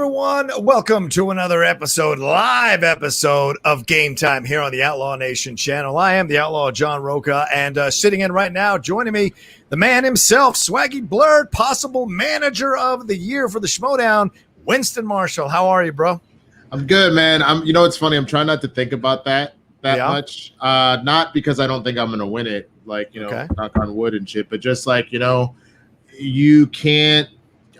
everyone? Welcome to another live episode of Game Time here on the Outlaw Nation channel. I am the Outlaw John Rocha, and sitting in right now, joining me, the man himself, Swaggy Blurred, possible manager of the year for the Schmodown, Winston Marshall. How are you, bro? I'm good, man. It's funny. I'm trying not to think about that much. Not because I don't think I'm going to win it, knock on wood and shit, but just you can't.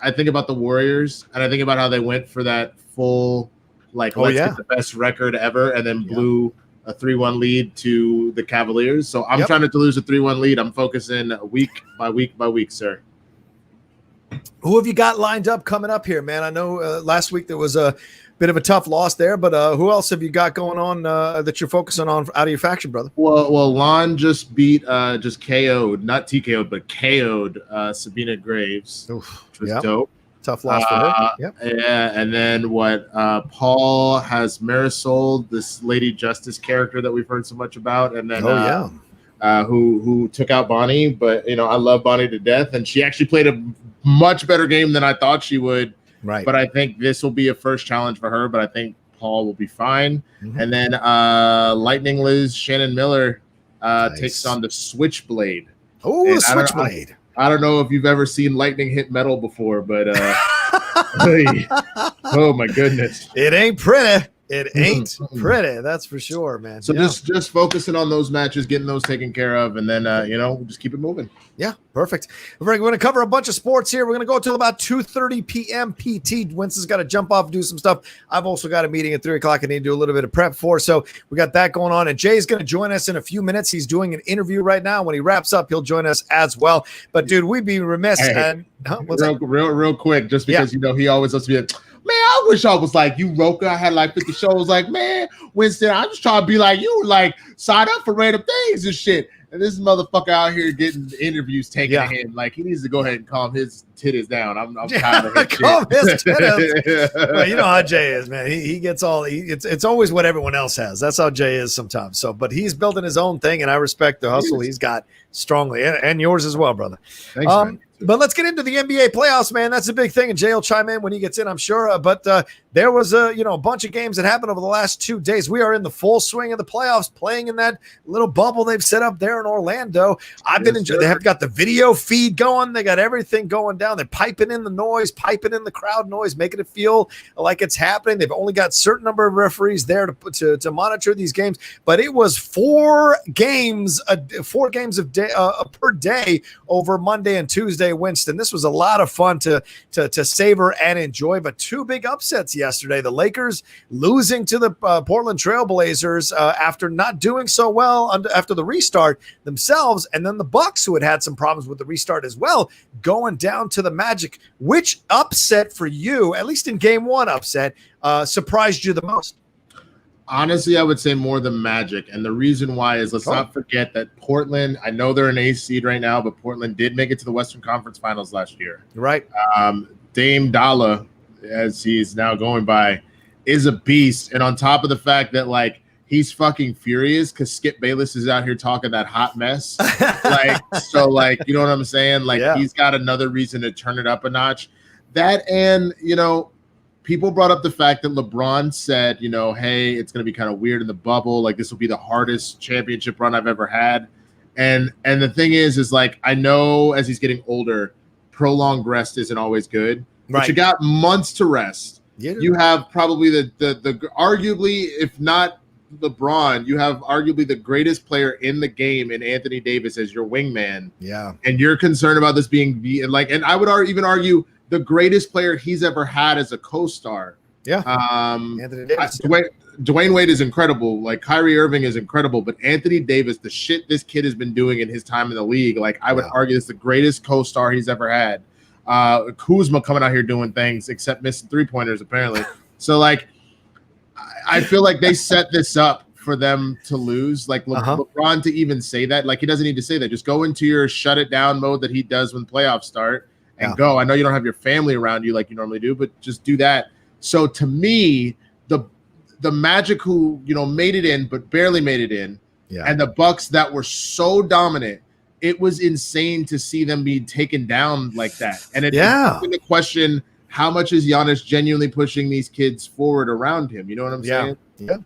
I think about the Warriors, and I think about how they went for that full, get the best record ever, and then blew a 3-1 lead to the Cavaliers. So I'm trying not to lose a 3-1 lead. I'm focusing week by week by week, sir. Who have you got lined up coming up here, man? I know last week there was a bit of a tough loss there, but who else have you got going on that you're focusing on out of your faction, brother? Well, Lon just beat, just KO'd, not TKO'd, but KO'd Sabina Graves, which was dope. Tough loss for her. Yep. Yeah, and then Paul has Marisol, this Lady Justice character that we've heard so much about, and then who took out Bonnie, but I love Bonnie to death, and she actually played a much better game than I thought she would. Right. But I think this will be a first challenge for her, but I think Paul will be fine. Mm-hmm. And then Lightning Liz Shannon Miller takes on the Switchblade. Oh, the Switchblade. I don't know if you've ever seen lightning hit metal before, but oh my goodness. It ain't pretty. It ain't pretty, that's for sure, man. So just focusing on those matches, getting those taken care of, and then we'll just keep it moving. Yeah, perfect. We're going to cover a bunch of sports here. We're going to go until about 2:30 p.m. PT. Winston's got to jump off and do some stuff. I've also got a meeting at 3 o'clock I need to do a little bit of prep for, so we got that going on. And Jay's going to join us in a few minutes. He's doing an interview right now. When he wraps up, he'll join us as well. But, dude, we'd be remiss. Real quick, just because, he always loves to be like, man, I wish I was like you, Rocha. I had 50 shows. Man, Winston, I'm just trying to be like you, sign up for random things and shit. And this motherfucker out here getting interviews taken to him. He needs to go ahead and calm his titties down. I'm tired of his calm his titties. Well, you know how Jay is, man. He gets all. It's always what everyone else has. That's how Jay is sometimes. So, but he's building his own thing, and I respect the hustle he's got strongly, and yours as well, brother. Thanks, man. But let's get into the NBA playoffs, man. That's a big thing, and Jay will chime in when he gets in, I'm sure. But there was a bunch of games that happened over the last 2 days. We are in the full swing of the playoffs, playing in that little bubble they've set up there in Orlando. I've been enjoying. They have got the video feed going. They got everything going down. They're piping in the noise, piping in the crowd noise, making it feel like it's happening. They've only got a certain number of referees there to monitor these games. But it was 4 games per day over Monday and Tuesday, Winston. This was a lot of fun to savor and enjoy, but 2 big upsets yesterday. The Lakers losing to the Portland Trailblazers after not doing so well after the restart themselves, and then the Bucks, who had some problems with the restart as well, going down to the Magic. Which upset for you, at least in game 1 upset, surprised you the most? Honestly, I would say more the Magic. And the reason why is let's not forget that Portland, I know they're an 8th seed right now, but Portland did make it to the Western Conference Finals last year. Right. Dame Dalla, as he's now going by, is a beast. And on top of the fact that, he's fucking furious because Skip Bayless is out here talking that hot mess. You know what I'm saying? He's got another reason to turn it up a notch. That and, people brought up the fact that LeBron said, hey, it's going to be kind of weird in the bubble. This will be the hardest championship run I've ever had. And the thing is I know as he's getting older, prolonged rest isn't always good. Right. But you got months to rest. Yeah. You have probably the arguably, if not LeBron, you have arguably the greatest player in the game in Anthony Davis as your wingman. Yeah. And you're concerned about this being and I would even argue the greatest player he's ever had as a co-star. Yeah. Anthony Davis. Dwayne Wade is incredible. Kyrie Irving is incredible, but Anthony Davis, the shit this kid has been doing in his time in the league, I would argue it's the greatest co-star he's ever had. Kuzma coming out here doing things except missing 3-pointers apparently. So I feel like they set this up for them to lose. LeBron to even say that, he doesn't need to say that. Just go into your shut it down mode that he does when playoffs start and go. I know you don't have your family around you like you normally do, but just do that. So to me, the Magic who, made it in, but barely made it in, and the Bucks that were so dominant, it was insane to see them be taken down like that. And it's the question, how much is Giannis genuinely pushing these kids forward around him? You know what I'm saying? Yeah.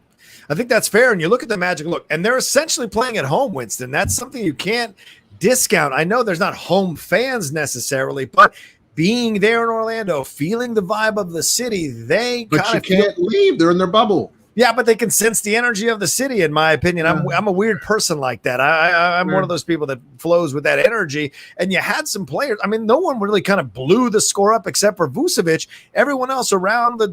I think that's fair. And you look at the Magic, and they're essentially playing at home, Winston. That's something you can't discount. I know there's not home fans necessarily, but being there in Orlando, feeling the vibe of the city, but you can't leave. They're in their bubble. Yeah, but they can sense the energy of the city, in my opinion. I'm a weird person like that. I'm one of those people that flows with that energy. And you had some players. I mean, no one really kind of blew the score up except for Vucevic. Everyone else around the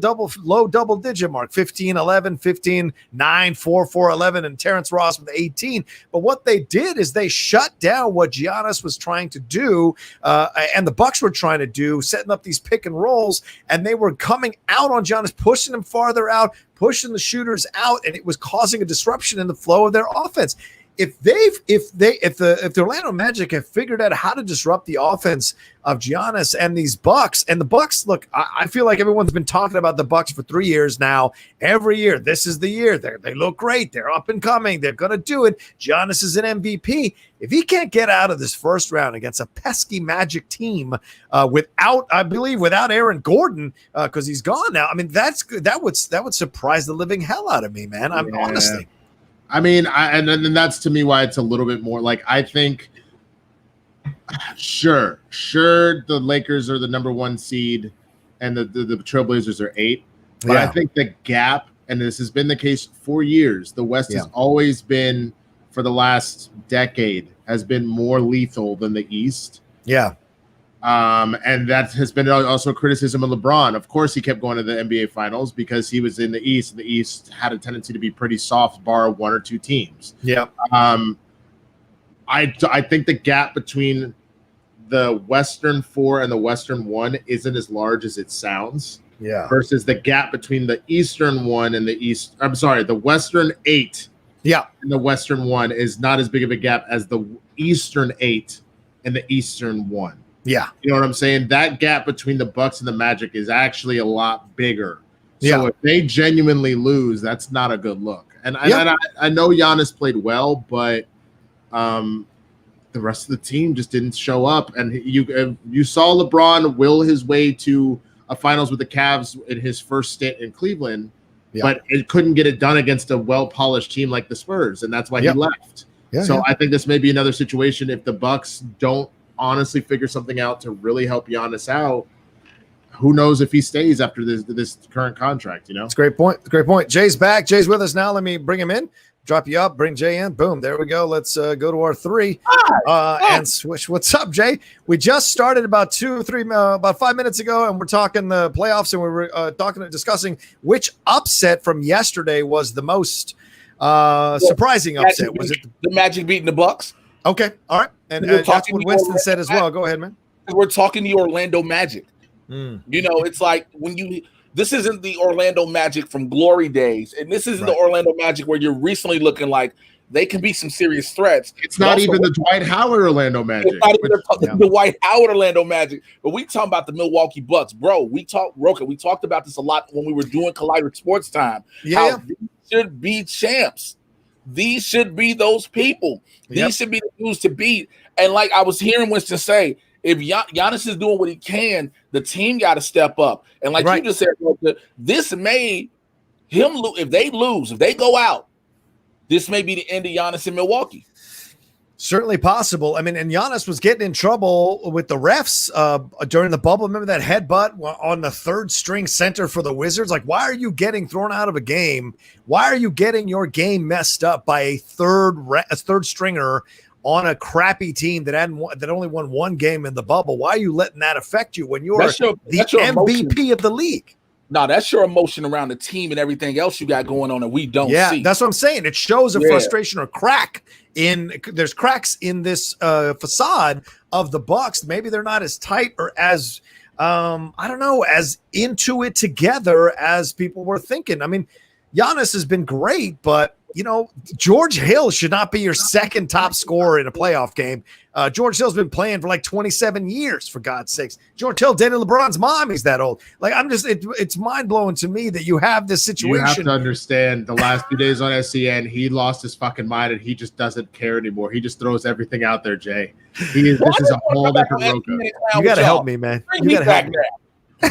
low double-digit mark, 15-11, 15-9, 4-4-11, and Terrence Ross with 18. But what they did is they shut down what Giannis was trying to do, and the Bucks were trying to do, setting up these pick and rolls, and they were coming out on Giannis, pushing him farther out, pushing the shooters out, and it was causing a disruption in the flow of their offense. If the Orlando Magic have figured out how to disrupt the offense of Giannis and these Bucks, and the Bucks, look, I feel like everyone's been talking about the Bucks for 3 years now. Every year, this is the year. They look great. They're up and coming. They're going to do it. Giannis is an MVP. If he can't get out of this first round against a pesky Magic team without Aaron Gordon, because he's gone now, I mean, that would surprise the living hell out of me, man. Honestly. I mean, and that's to me why it's a little bit more like, I think, sure, the Lakers are the number 1 seed and the Trailblazers are 8. But I think the gap, and this has been the case for years, the West has always been, for the last decade, has been more lethal than the East. Yeah. And that has been also a criticism of LeBron. Of course, he kept going to the NBA Finals because he was in the East, and the East had a tendency to be pretty soft, bar 1 or 2 teams. Yeah. I think the gap between the Western 4 and the Western 1 isn't as large as it sounds. Yeah. Versus the gap between the Eastern 1 and the Western 8. Yeah. And the Western 1 is not as big of a gap as the Eastern 8 and the Eastern 1. Yeah. You know what I'm saying? That gap between the Bucks and the Magic is actually a lot bigger. So if they genuinely lose, that's not a good look. And I know Giannis played well, but the rest of the team just didn't show up. And you saw LeBron will his way to a finals with the Cavs in his first stint in Cleveland, but it couldn't get it done against a well-polished team like the Spurs, and that's why he left. I think this may be another situation if the Bucks don't honestly figure something out to really help Giannis out. Who knows if he stays after this current contract, you know? It's a great point. Jay's back. Jay's with us now. Let me bring him in. Drop you up, bring Jay in. Boom. There we go. Let's go to our 3 and switch. What's up, Jay? We just started about 5 minutes ago, and we're talking the playoffs, and we were discussing which upset from yesterday was the most surprising upset. Was it the Magic beating the Bucks? Okay. All right. And that's what Winston said as well. Go ahead, man. We're talking the Orlando Magic. You know, it's like this isn't the Orlando Magic from glory days, and this isn't the Orlando Magic where you're recently looking like they can be some serious threats. It's not even the Dwight Howard Orlando Magic. It's not even the Dwight Howard Orlando Magic, but we talking about the Milwaukee Bucks, bro. We talked about this a lot when we were doing Collider Sports Time. How these should be champs. These should be those people. These should be the dudes to beat. And like I was hearing Winston say, if Giannis is doing what he can, the team got to step up. And like you just said, this may him if they go out, this may be the end of Giannis in Milwaukee. Certainly possible. I mean, and Giannis was getting in trouble with the refs during the bubble. Remember that headbutt on the third string center for the Wizards? Like, why are you getting thrown out of a game? Why are you getting your game messed up by a third stringer on a crappy team that only won 1 game in the bubble? Why are you letting that affect you when you're the MVP of the league? No, that's your emotion around the team and everything else you got going on that we don't see. Yeah, that's what I'm saying. It shows a frustration or there's cracks in this facade of the Bucks. Maybe they're not as tight or as as into it together as people were thinking. I mean, Giannis has been great, but George Hill should not be your second top scorer in a playoff game. George Hill's been playing for like 27 years, for God's sakes. George Hill dated LeBron's mom. He's that old. Like, it's mind blowing to me that you have this situation. You have to understand the last few days on SCN, he lost his fucking mind and he just doesn't care anymore. He just throws everything out there, Jay. This is a whole different Rocha. You got to help me, man. You got to help me.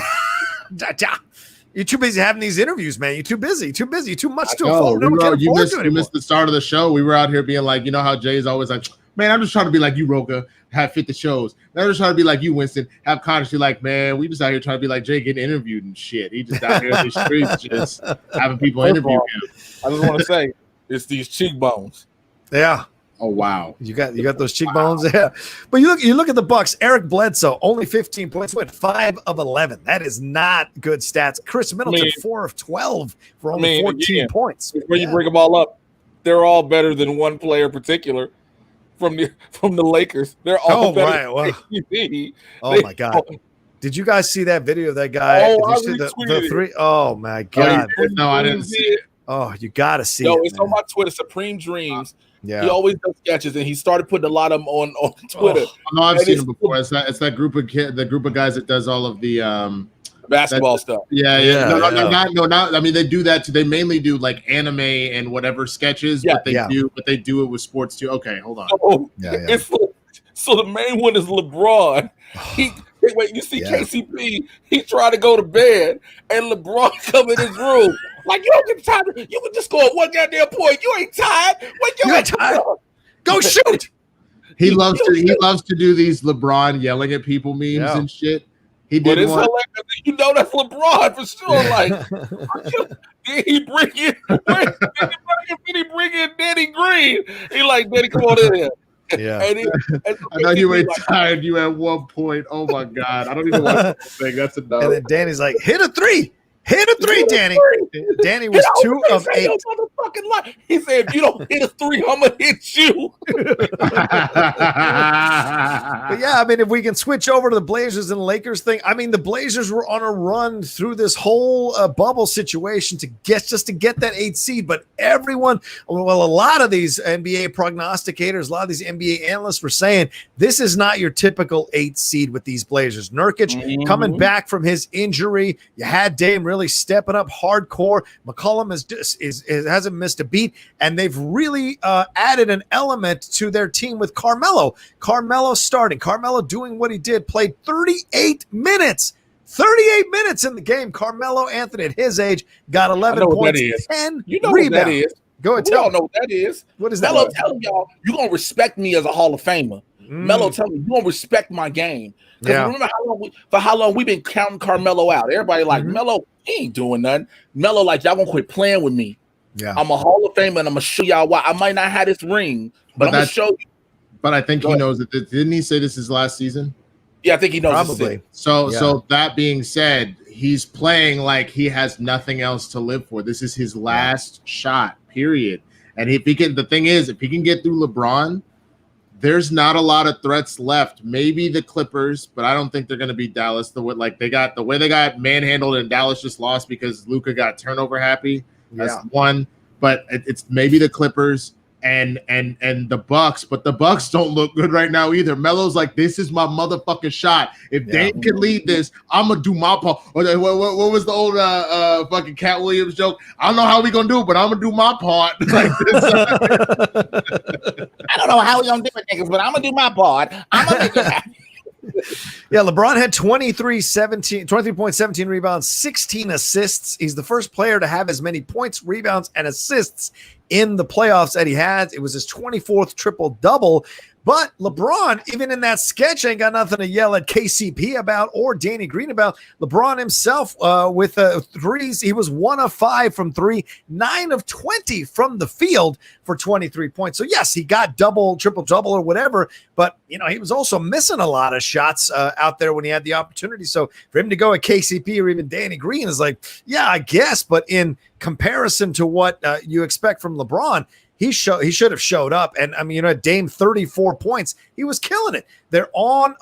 You're too busy having these interviews, man. You're too busy. Too much to No, afford. you missed the start of the show. We were out here being like, you know how Jay's always like, man, I'm just trying to be like you, Rocha, have 50 shows. I'm just trying to be like you, Winston, have consciously like, man, we just out here trying to be like Jay getting interviewed and shit. He just out here in the streets just having people interview him. I just want to say, it's these cheekbones. Yeah. Oh wow, you got those cheekbones there. But you look at the Bucks. Eric Bledsoe only 15 points, went 5 of 11. That is not good stats. Chris Middleton 4 of 12 for only 14 points. When you bring them all up, they're all better than one player in particular from the Lakers. They're all better. Right. Oh my God. Did you guys see that video of that guy? Oh, I see the three? Oh my God. No, I didn't see it. Oh, you got to see it. No, it's on my Twitter, Supreme Dreams. Yeah. He always does sketches, and he started putting a lot of them on Twitter. No, I've seen him before. It's that group of the group of guys that does all of the basketball stuff. Yeah. No, I mean, they do that too. They mainly do like anime and whatever sketches, but they do it with sports too. Okay, hold on. So the main one is LeBron. You see KCP, he tried to go to bed, and LeBron come in his room. Like, you don't get tired. You can just score one goddamn point. You ain't tired. You ain't tired. Go shoot. He loves to do these LeBron yelling at people memes and shit. He did one. You know that's LeBron for sure. Like, did he bring in Danny Green? He like, Danny, come on in here. Yeah, I know you ain't tired. You at one point. Oh my God, I don't even want to think. That's enough. And then Danny's like, hit a three, Danny. Danny was 2 of 8. He said, if you don't hit a 3, I'm gonna hit you. But yeah, I mean, if we can switch over to the Blazers and Lakers thing, I mean, the Blazers were on a run through this whole bubble situation to get that 8th seed. But a lot of these NBA prognosticators, a lot of these NBA analysts were saying this is not your typical 8th seed with these Blazers. Nurkic coming back from his injury. You had Dame really stepping up hardcore. McCollum hasn't missed a beat, and they've really added an element to their team with Carmelo. Carmelo starting. Carmelo doing what he did. Played 38 minutes. 38 minutes in the game. Carmelo Anthony at his age got 11 points, 10 rebounds. What that is. Go ahead, tell me. Know what that is. What is that? Melo telling y'all, you're going to respect me as a Hall of Famer. Melo telling me, you're going to respect my game. Because remember how long we've been counting Carmelo out. Everybody like, Melo, he ain't doing nothing. Melo like, y'all going to quit playing with me. Yeah. I'm a Hall of Famer, and I'm going to show y'all why. I might not have this ring, but I'm going to show you. But I think he knows that. Didn't he say this is last season? Yeah, I think he knows. Probably. So that being said, he's playing like he has nothing else to live for. This is his last shot, period. And if he can get through LeBron, there's not a lot of threats left. Maybe the Clippers, but I don't think they're going to beat Dallas. The way they got manhandled and Dallas just lost because Luka got turnover happy. That's one. But it's maybe the Clippers and the Bucks, but the Bucks don't look good right now either. Melo's like, this is my motherfucking shot. If Dame can lead this, I'm gonna do my part. What was the old fucking Cat Williams joke? I don't know how we gonna do it, but I'm gonna do my part. Like this. I don't know how we gonna do it, niggas, but I'm gonna do my part. I'm gonna make it happen. Yeah, LeBron had 23.17 rebounds, 16 assists. He's the first player to have as many points, rebounds, and assists in the playoffs that he had. It was his 24th triple-double. But LeBron, even in that sketch, ain't got nothing to yell at KCP about or Danny Green about. LeBron himself with threes, he was 1 of 5 from 3, 9 of 20 from the field for 23 points. So, yes, he got triple-double or whatever, but, he was also missing a lot of shots out there when he had the opportunity. So, for him to go at KCP or even Danny Green is like, yeah, I guess, but in comparison to what you expect from LeBron, he should have showed up. And I mean, Dame 34 points. He was killing it. They're on,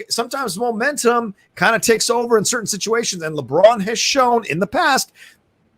sometimes momentum kind of takes over in certain situations. And LeBron has shown in the past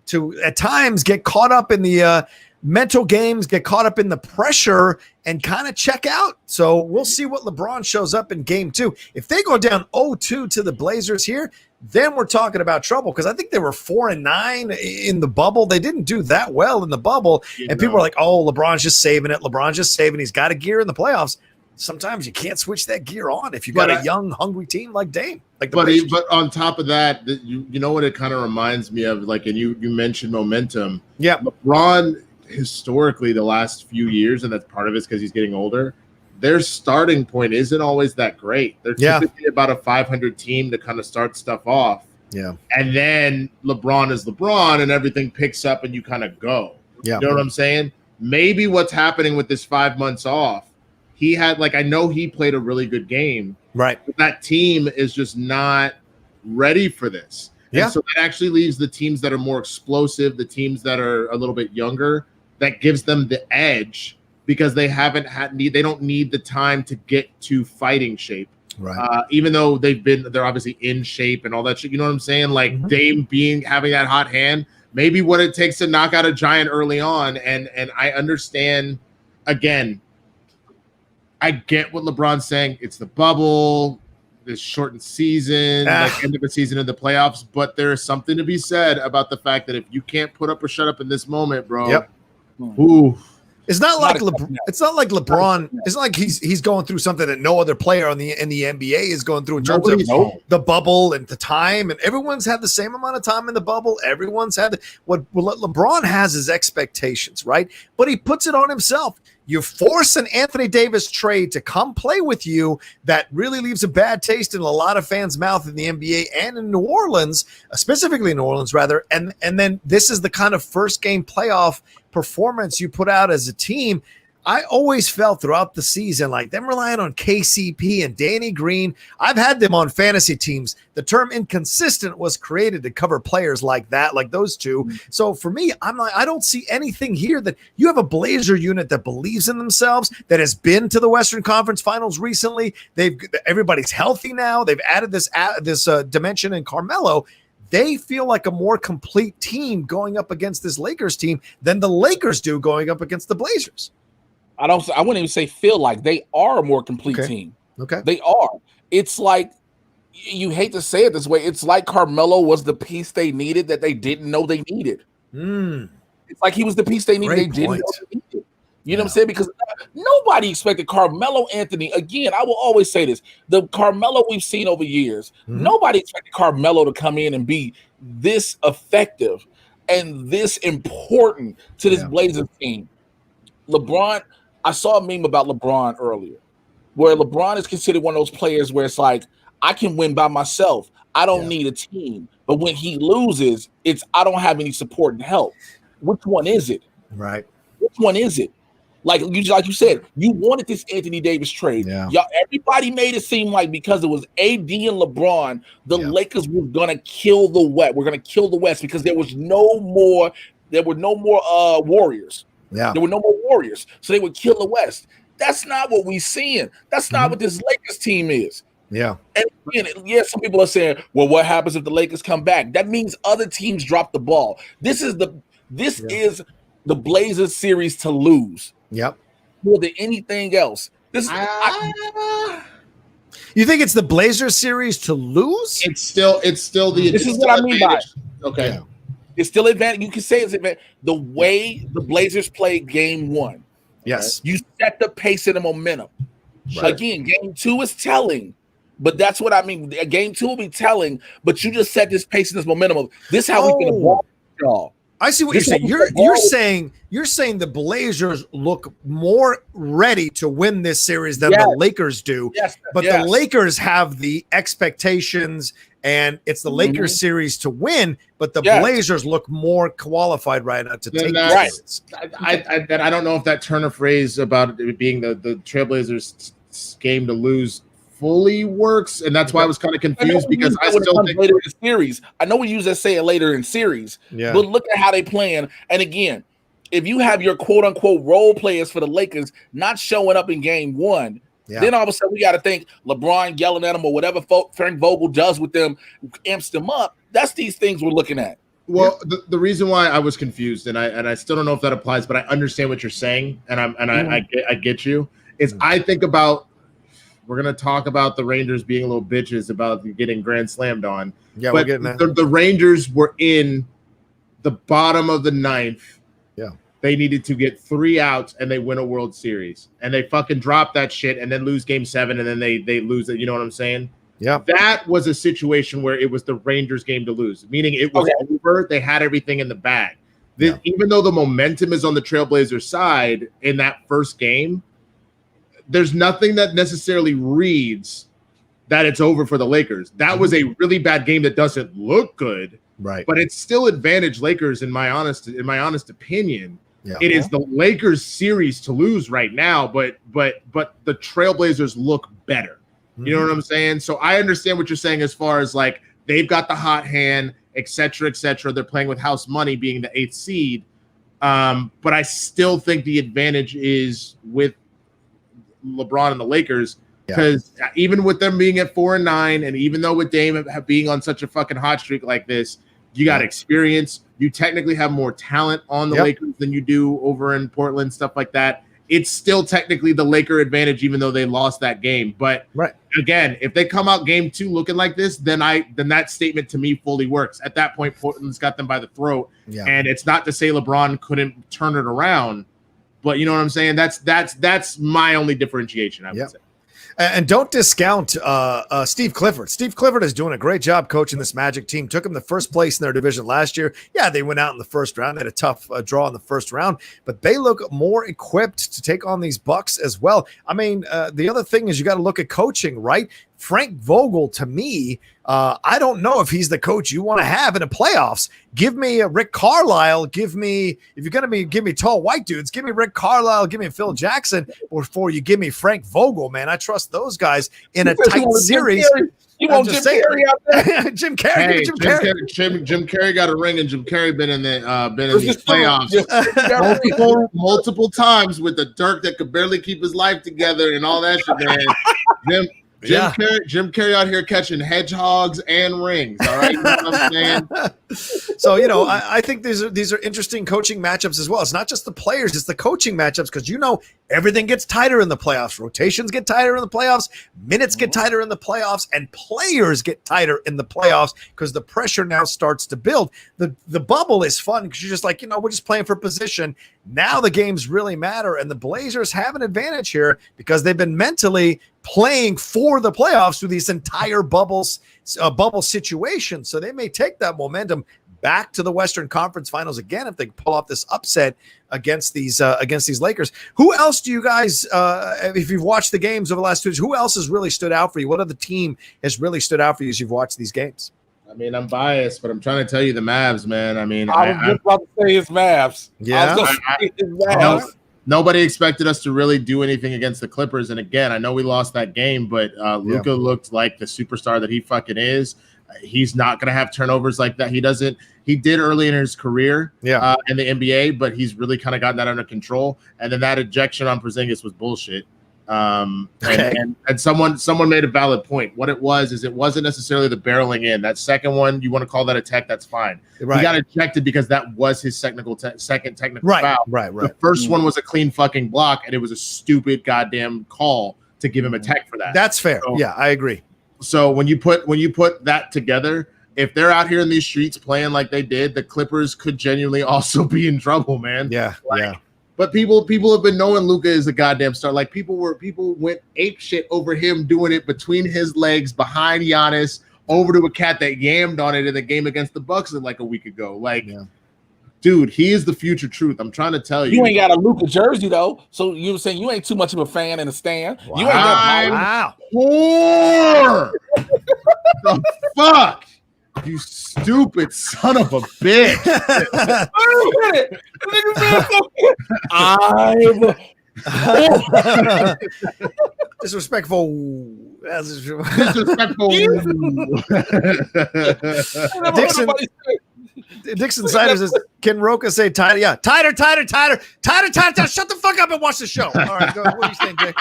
to at times get caught up in the mental games, get caught up in the pressure and kind of check out. So we'll see what LeBron shows up in game 2. If they go down 0-2 to the Blazers here, then we're talking about trouble, because I think they were 4-9 in the bubble. They didn't do that well in the bubble. And people are like, oh, LeBron's just saving it. LeBron's just saving. He's got a gear in the playoffs. sometimes you can't switch that gear on if you got a young, hungry team like Dame. But on top of that, you know what it kind of reminds me of, like, and you mentioned momentum. Yeah, LeBron historically the last few years, and that's part of it's because he's getting older. Their starting point isn't always that great. They're typically about a 500 team to kind of start stuff off. Yeah, and then LeBron is LeBron, and everything picks up, and you kind of go. Yeah, you know what I'm saying? Maybe what's happening with this 5 months off, he had, like, I know he played a really good game. Right. But that team is just not ready for this. Yeah. And so that actually leaves the teams that are more explosive, the teams that are a little bit younger, that gives them the edge because they don't need the time to get to fighting shape. Right. Even though they're obviously in shape and all that shit. You know what I'm saying? Like Dame having that hot hand, maybe what it takes to knock out a giant early on. And I understand, again, I get what LeBron's saying. It's the bubble, this shortened season, like end of the season of the playoffs. But there is something to be said about the fact that if you can't put up or shut up in this moment, bro, it's not like LeBron. It's not like LeBron. It's not like he's going through something that no other player in the NBA is going through in terms of the bubble and the time. And everyone's had the same amount of time in the bubble. Everyone's had what LeBron has is expectations, right? But he puts it on himself. You force an Anthony Davis trade to come play with you that really leaves a bad taste in a lot of fans' mouth in the NBA and in New Orleans, specifically New Orleans, rather. And then this is the kind of first game playoff performance you put out as a team. I always felt throughout the season like them relying on KCP and Danny Green. I've had them on fantasy teams. The term inconsistent was created to cover players like that, like those two. So for me, I'm like, I don't see anything here that you have a Blazer unit that believes in themselves, that has been to the Western Conference Finals recently. Everybody's healthy now. They've added this dimension in Carmelo. They feel like a more complete team going up against this Lakers team than the Lakers do going up against the Blazers. I wouldn't even say feel like. They are a more complete team. Okay. They are. It's like, you hate to say it this way, it's like Carmelo was the piece they needed that they didn't know they needed. It's like he was the piece they needed they didn't know they needed. You know what I'm saying? Because nobody expected Carmelo Anthony. Again, I will always say this. The Carmelo we've seen over years, nobody expected Carmelo to come in and be this effective and this important to this Blazers team. LeBron, I saw a meme about LeBron earlier, where LeBron is considered one of those players where it's like, I can win by myself. I don't need a team. But when he loses, it's I don't have any support and help. Which one is it? Right. Which one is it? Like you said, you wanted this Anthony Davis trade. Yeah. Y'all, everybody made it seem like because it was AD and LeBron, the Lakers were gonna kill the West. We're gonna kill the West because there were no more Warriors. Yeah. There were no more Warriors, so they would kill the West. That's not what we're seeing. That's not what this Lakers team is. Yeah. And again, some people are saying, well, what happens if the Lakers come back? That means other teams drop the ball. This is the Blazers series to lose. Yep. More than anything else. You think it's the Blazers series to lose? It's still the. This is what I mean by it. Okay. Yeah. It's still advantage. You can say it's advantage. The way the Blazers played game one. Yes. You set the pace and the momentum. Right. Again, game two is telling. But that's what I mean. Game two will be telling, but you just set this pace and this momentum of this how we can evolve, y'all. I see what you're saying. You're saying the Blazers look more ready to win this series than the Lakers do. Yes, but the Lakers have the expectations, and it's the Lakers series to win. But the Blazers look more qualified right now to take this. I don't know if that turn of phrase about it being the Trailblazers game to lose fully works, and that's why I was kind of confused because I still think later in series. I know we use that say it later in series, but look at how they playing. And again, if you have your quote unquote role players for the Lakers not showing up in game one, then all of a sudden we got to think LeBron yelling at them or whatever Frank Vogel does with them amps them up. That's these things we're looking at. Well, the reason why I was confused, and I still don't know if that applies, but I understand what you're saying, and I get you. Is I think about. We're going to talk about the Rangers being a little bitches about getting grand slammed on. Yeah, but we're getting that. The Rangers were in the bottom of the ninth. Yeah. they needed to get 3 outs and they win a World Series. And they fucking drop that shit and then lose game 7 and then they lose it. You know what I'm saying? Yeah. That was a situation where it was the Rangers game to lose, meaning it was over. They had everything in the bag. Even though the momentum is on the Trailblazers side in that first game, there's nothing that necessarily reads that it's over for the Lakers. That was a really bad game that doesn't look good. Right. But it's still advantage Lakers in my honest opinion. Yeah. It is the Lakers series to lose right now, but the Trailblazers look better. You know what I'm saying? So I understand what you're saying as far as like they've got the hot hand, et cetera, et cetera. They're playing with house money being the 8th seed. But I still think the advantage is with LeBron and the Lakers. Because even with them being at 4-9, and even though with Dame being on such a fucking hot streak like this, you got experience. You technically have more talent on the Lakers than you do over in Portland, stuff like that. It's still technically the Laker advantage, even though they lost that game. But again, if they come out game 2 looking like this, then that statement to me fully works. At that point, Portland's got them by the throat. And it's not to say LeBron couldn't turn it around, but you know what I'm saying? That's my only differentiation, I would say. And don't discount Steve Clifford. Steve Clifford is doing a great job coaching this Magic team. Took them to first place in their division last year. Yeah, they went out in the first round. They had a tough draw in the first round, but they look more equipped to take on these Bucks as well. I mean, the other thing is you got to look at coaching, right? Frank Vogel, to me, I don't know if he's the coach you want to have in the playoffs. Give me a Rick Carlisle. If you're going to give me tall white dudes, give me Rick Carlisle, give me Phil Jackson before you give me Frank Vogel, man. I trust those guys in a tight series. You want Jim Carrey out there? Jim Carrey. Hey, Jim Carrey got a ring, and Jim Carrey been in these playoffs multiple times with the Dirk that could barely keep his life together and all that shit, man. Jim Carrey out here catching hedgehogs and rings. All right, you know what I'm saying? So I think these are interesting coaching matchups as well. It's not just the players; it's the coaching matchups because everything gets tighter in the playoffs. Rotations get tighter in the playoffs. Minutes get tighter in the playoffs, and players get tighter in the playoffs because the pressure now starts to build. The bubble is fun because you're just like we're just playing for position. Now the games really matter, and the Blazers have an advantage here because they've been mentally playing for the playoffs through these entire bubble situation. So they may take that momentum back to the Western Conference Finals again if they pull off this upset against these Lakers. Who else do you guys, if you've watched the games over the last 2 years, who else has really stood out for you? What other team has really stood out for you as you've watched these games? I mean, I'm biased, but I'm trying to tell you the Mavs, man. I mean, I was just about to say it's Mavs. Yeah. Nobody expected us to really do anything against the Clippers. And again, I know we lost that game, but Luka looked like the superstar that he fucking is. He's not going to have turnovers like that. He did early in his career in the NBA, but he's really kind of gotten that under control. And then that ejection on Porzingis was bullshit. And someone made a valid point. What it was is it wasn't necessarily the barreling in. That second one, you want to call that a tech, that's fine. Right. He got ejected because that was his second technical foul. Right. The first one was a clean fucking block, and it was a stupid goddamn call to give him a tech for that. That's fair. So, yeah, I agree. So when you put that together, if they're out here in these streets playing like they did, the Clippers could genuinely also be in trouble, man. Yeah. But people have been knowing Luka is a goddamn star. Like people went ape shit over him doing it between his legs, behind Giannis, over to a cat that yammed on it in the game against the Bucks like a week ago. Dude, he is the future truth. I'm trying to tell you. You ain't got a Luka jersey though, so you were saying you ain't too much of a fan in the stand. Wow. You ain't got poor. The fuck. You stupid son of a bitch. Disrespectful. Dixon Siders says, can Rocha say tighter? Yeah, tighter. Shut the fuck up and watch the show. All right, go. What are you saying, Dick?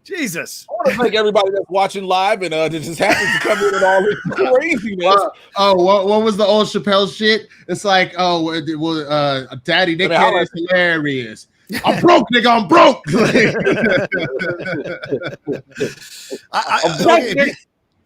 Jesus. I want to thank everybody that's watching live and just happens to come in with all this craziness. What was the old Chappelle shit? It's like, Daddy Nick is hilarious. I'm broke, nigga. I'm broke.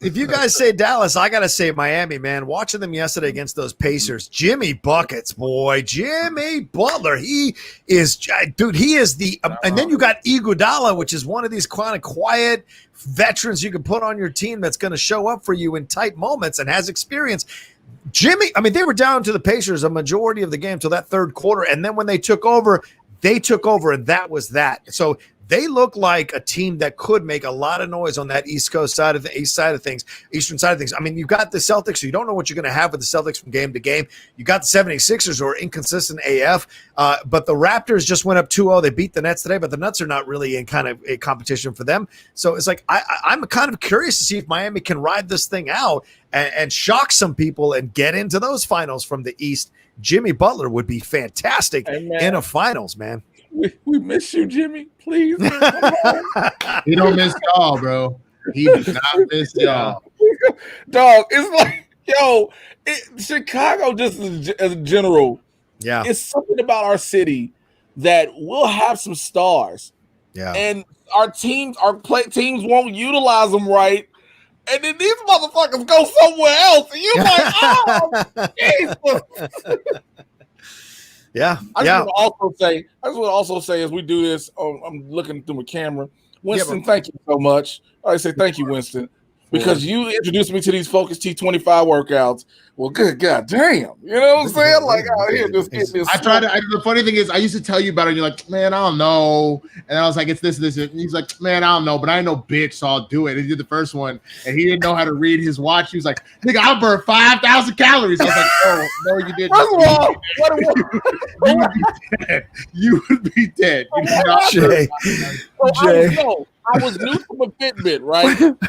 If you guys say Dallas, I gotta say Miami, man. Watching them yesterday against those Pacers, Jimmy buckets, boy, Jimmy Butler. He is, dude. He is the. And then you got Iguodala, which is one of these kind of quiet veterans you can put on your team that's going to show up for you in tight moments and has experience. Jimmy, I mean, they were down to the Pacers a majority of the game till that third quarter, and then when they took over, and that was that. So they look like a team that could make a lot of noise on that eastern side of things. I mean, you've got the Celtics, so you don't know what you're going to have with the Celtics from game to game. You got the 76ers, who are inconsistent AF, but the Raptors just went up 2-0. They beat the Nets today, but the Nets are not really in kind of a competition for them. So it's like I'm kind of curious to see if Miami can ride this thing out and shock some people and get into those finals from the East. Jimmy Butler would be fantastic in a finals, man. We miss you, Jimmy. Please. Man, he don't miss y'all, bro. He does not miss y'all. Dog, it's like, Chicago just as a general. Yeah. It's something about our city that we'll have some stars. Yeah. And our teams won't utilize them right. And then these motherfuckers go somewhere else. And you're like, oh, Jesus. Yeah. I just want to also say as we do this, I'm looking through my camera. Winston, thank you so much. I say thank you, Winston, because you introduced me to these Focus T25 workouts. Well, good God damn. You know what I'm saying? Like, here, just get this. The funny thing is, I used to tell you about it, and you're like, man, I don't know. And I was like, it's this. And he's like, man, I don't know, but I ain't no bitch, so I'll do it. And he did the first one, and he didn't know how to read his watch. He was like, nigga, I'll burn 5,000 calories. I was like, oh, no, you didn't. First of all, you would be dead. You did not. Jay. I was new to my Fitbit, right? I didn't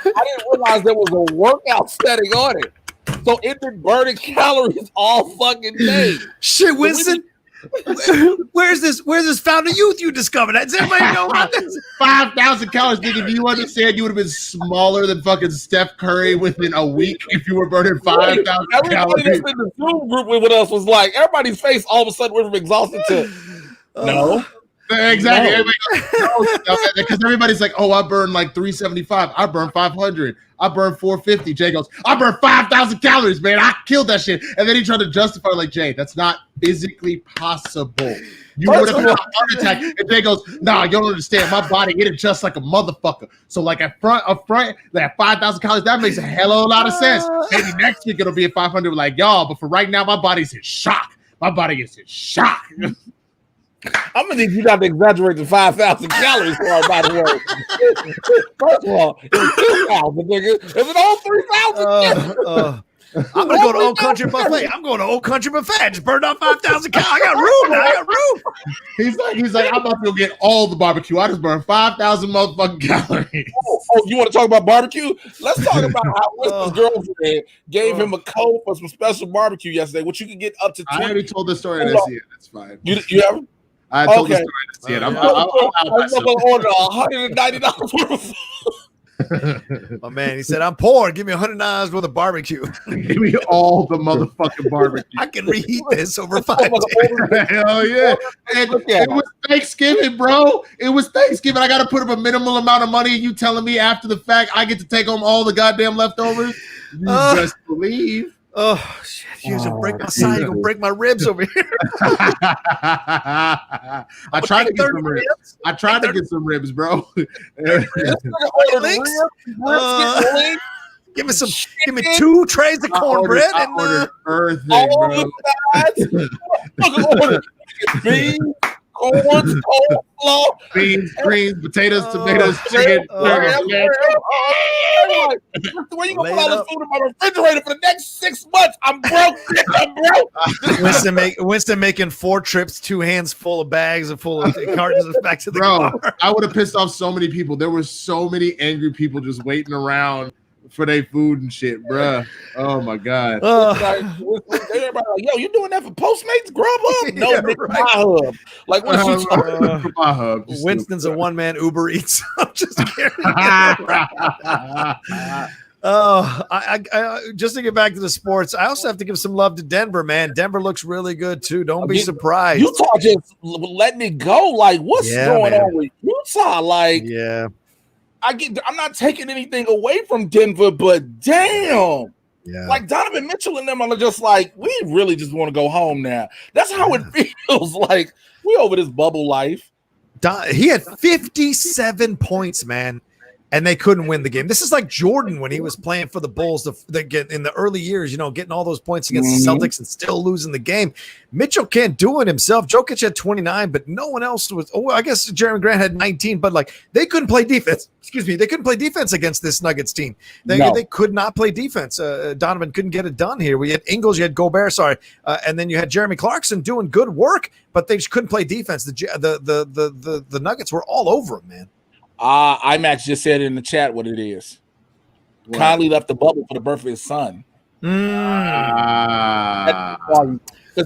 realize there was a workout setting on it. So it been burning calories all fucking day. Shit, Winston. Where's this Fountain Youth you discovered? Does anybody know about this? 5,000 calories, nigga. Do you understand you would have been smaller than fucking Steph Curry within a week if you were burning 5,000 calories? Everybody that's in the Zoom group with us was like, everybody's face all of a sudden went from exhausted to no. Exactly. Because everybody's like, oh, I burn like 375. I burn 500. I burn 450. Jay goes, I burn 5,000 calories, man. I killed that shit. And then he tried to justify, like, Jay, that's not physically possible. You would have had a heart attack. And Jay goes, nah, you don't understand. My body, it adjusts like a motherfucker. So, like, up front, that 5,000 calories, that makes a hell of a lot of sense. Maybe next week it'll be at 500, like, y'all. But for right now, my body's in shock. My body is in shock. I'm gonna need you not to exaggerate the 5,000 calories for our body work. First of all, it's 2,000, nigga. Is it all 3,000? I'm gonna go to Old Country Buffet. I'm going to Old Country Buffet. I just burned off 5,000 calories. I got room now. I got room. He's like, I'm about to go get all the barbecue. I just burned 5,000 motherfucking calories. Oh, you want to talk about barbecue? Let's talk about how Winston's girlfriend gave him a code for some special barbecue yesterday, which you can get up to 20. I already told the story at SEN. That's fine. You haven't? I told the story at SEN. I'm going to order $190 worth of My man, he said, I'm poor. Give me $100 worth of barbecue. Give me all the motherfucking barbecue. I can reheat this over 5 days. Hell yeah. And it was Thanksgiving, bro. It was Thanksgiving. I got to put up a minimal amount of money, and you telling me after the fact I get to take home all the goddamn leftovers? You best believe. Oh, shit. You're going to break my side. You're going to break my ribs over here. I tried to get some ribs. I tried to get some ribs, bro. Give me 2 trays of cornbread and everything, bro. Beans, corn, coleslaw, beans, greens, potatoes, tomatoes, chicken. Where you gonna put all this food in my refrigerator for the next 6 months? I'm broke. Winston making 4 trips, 2 hands full of bags and full of cartons back to the car. I would have pissed off so many people. There were so many angry people just waiting around for their food and shit, bruh. Oh my God. Everybody like, yo, you doing that for Postmates, Grubhub? No, yeah, right. Hub. Like, what you talking about? Winston's a one-man Uber Eats. I'm just kidding. I just to get back to the sports, I also have to give some love to Denver, man. Denver looks really good too. Don't be surprised. Utah just letting it go. Like, what's going on with Utah? Like, I'm not taking anything away from Denver, but damn. Yeah. Like Donovan Mitchell and them are just like, we really just want to go home now. That's how it feels. Like we over this bubble life. He had 57 points, man, and they couldn't win the game. This is like Jordan when he was playing for the Bulls in the early years, getting all those points against the Celtics and still losing the game. Mitchell can't do it himself. Jokic had 29, but no one else was. Oh, I guess Jeremy Grant had 19, but like they couldn't play defense. Excuse me, they couldn't play defense against this Nuggets team. They could not play defense. Donovan couldn't get it done here. We had Ingles, you had Gobert, and then you had Jeremy Clarkson doing good work, but they just couldn't play defense. The Nuggets were all over them, man. IMAX just said in the chat what it is. Conley left the bubble for the birth of his son. Because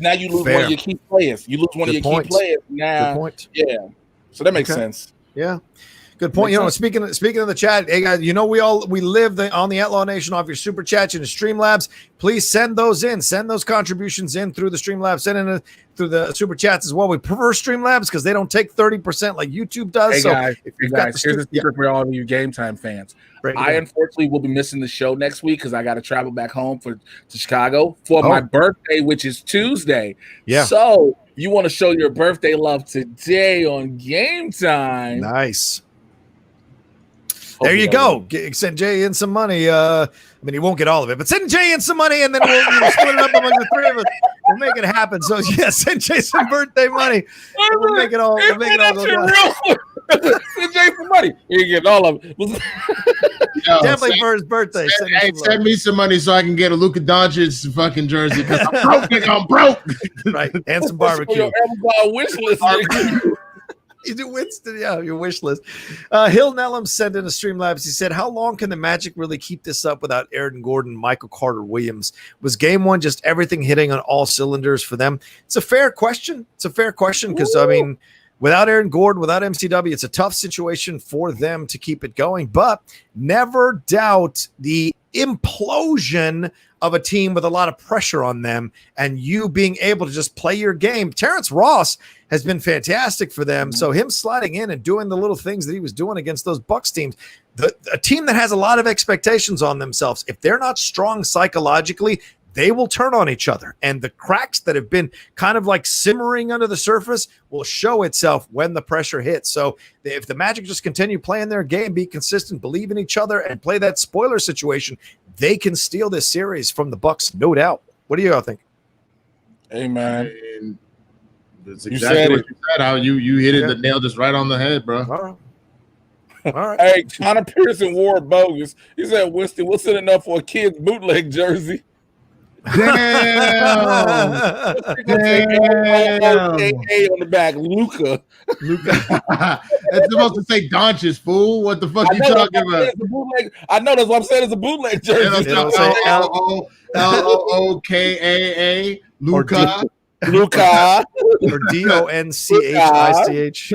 now you lose one of your key players. You lose one of your key players now. Good point. Yeah. So that makes sense. Yeah. Good point. Speaking of the chat, hey guys, we live on the Outlaw Nation off your super chats and Streamlabs. Please send those in. Send those contributions in through the Streamlabs. Send in through the super chats as well. We prefer Streamlabs because they don't take 30% like YouTube does. Hey guys, here's a secret for all of you Game Time fans. I unfortunately will be missing the show next week because I got to travel back home to Chicago for my birthday, which is Tuesday. Yeah. So you want to show your birthday love today on Game Time? Nice. There you go. Send Jay in some money. He won't get all of it, but send Jay in some money, and then we'll split it up among the three of us. We'll make it happen. So yeah, send Jay some birthday money. We'll make it all. We'll make it all go down. Send Jay some money. You get all of it. Definitely for his birthday. Send me some money so I can get a Luka Doncic fucking jersey because I'm broke. Right, and some barbecue. Your Amazon wish list. You do Winston, your wish list. Hill Nellum sent in a Streamlabs. He said, how long can the Magic really keep this up without Aaron Gordon, Michael Carter Williams? Was game one just everything hitting on all cylinders for them? It's a fair question. Because, without Aaron Gordon, without MCW, it's a tough situation for them to keep it going. But never doubt the implosion of a team with a lot of pressure on them and you being able to just play your game. Terrence Ross has been fantastic for them. So him sliding in and doing the little things that he was doing against those Bucks teams, a team that has a lot of expectations on themselves, if they're not strong psychologically, they will turn on each other. And the cracks that have been kind of like simmering under the surface will show itself when the pressure hits. So if the Magic just continue playing their game, be consistent, believe in each other, and play that spoiler situation, they can steal this series from the Bucks, no doubt. What do you all think? Hey, man. That's exactly what you said. How you hit it the nail just right on the head, bro. All right. Hey, Connor Pearson wore bogus. He said, Winston, what's it enough for a kid's bootleg jersey? Damn. On the back, Luca. That's supposed to say Doncic, fool. What the fuck you talking about? I know that's what I'm saying. It's a bootleg jersey. L-O-O-K-A-A, Luca. Luca. Or D-O-N-C-H-I-C-H.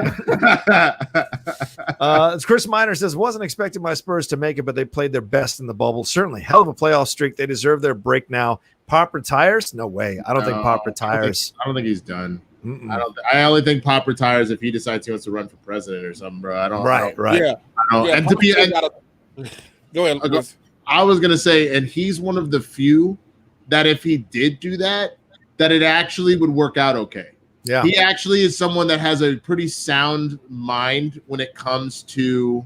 Chris Miner says, wasn't expecting my Spurs to make it, but they played their best in the bubble. Certainly. Hell of a playoff streak. They deserve their break now. Pop retires? No way. I don't think Pop retires. I don't think he's done. I only think Pop retires if he decides he wants to run for president or something, bro. Right. Yeah. Go ahead, Lucas. I was going to say, and he's one of the few that if he did do that it actually would work out okay. Yeah. He actually is someone that has a pretty sound mind when it comes to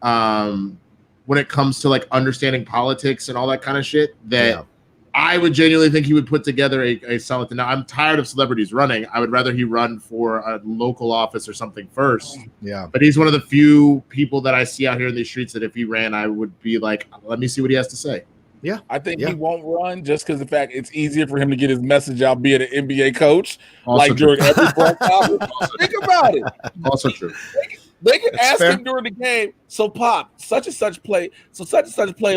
like understanding politics and all that kind of shit that I would genuinely think he would put together a solid thing. Now, I'm tired of celebrities running. I would rather he run for a local office or something first. Yeah. But he's one of the few people that I see out here in these streets that if he ran, I would be like, let me see what he has to say. Yeah. I think he won't run just because the fact it's easier for him to get his message out being an NBA coach, also during every broadcast. Think about it. Also true. They can ask him during the game, so Pop, such and such play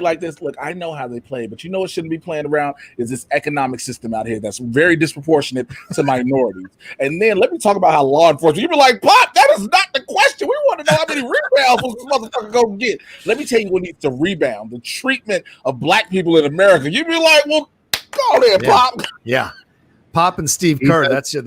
like this. Look, I know how they play, but you know what shouldn't be playing around is this economic system out here that's very disproportionate to minorities. And then let me talk about how law enforcement, you be like, Pop, that is not the question. We want to know how many rebounds this motherfucker go get. Let me tell you what needs to rebound, the treatment of black people in America. You be like, well, go there, Pop. Yeah. Pop and Steve Kerr. That's your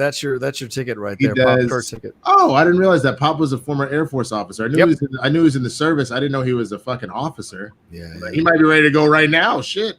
ticket right there. Pop Kerr ticket. Oh, I didn't realize that Pop was a former Air Force officer. I knew he was in the service. I didn't know he was a fucking officer. Yeah, he might be ready to go right now. Shit.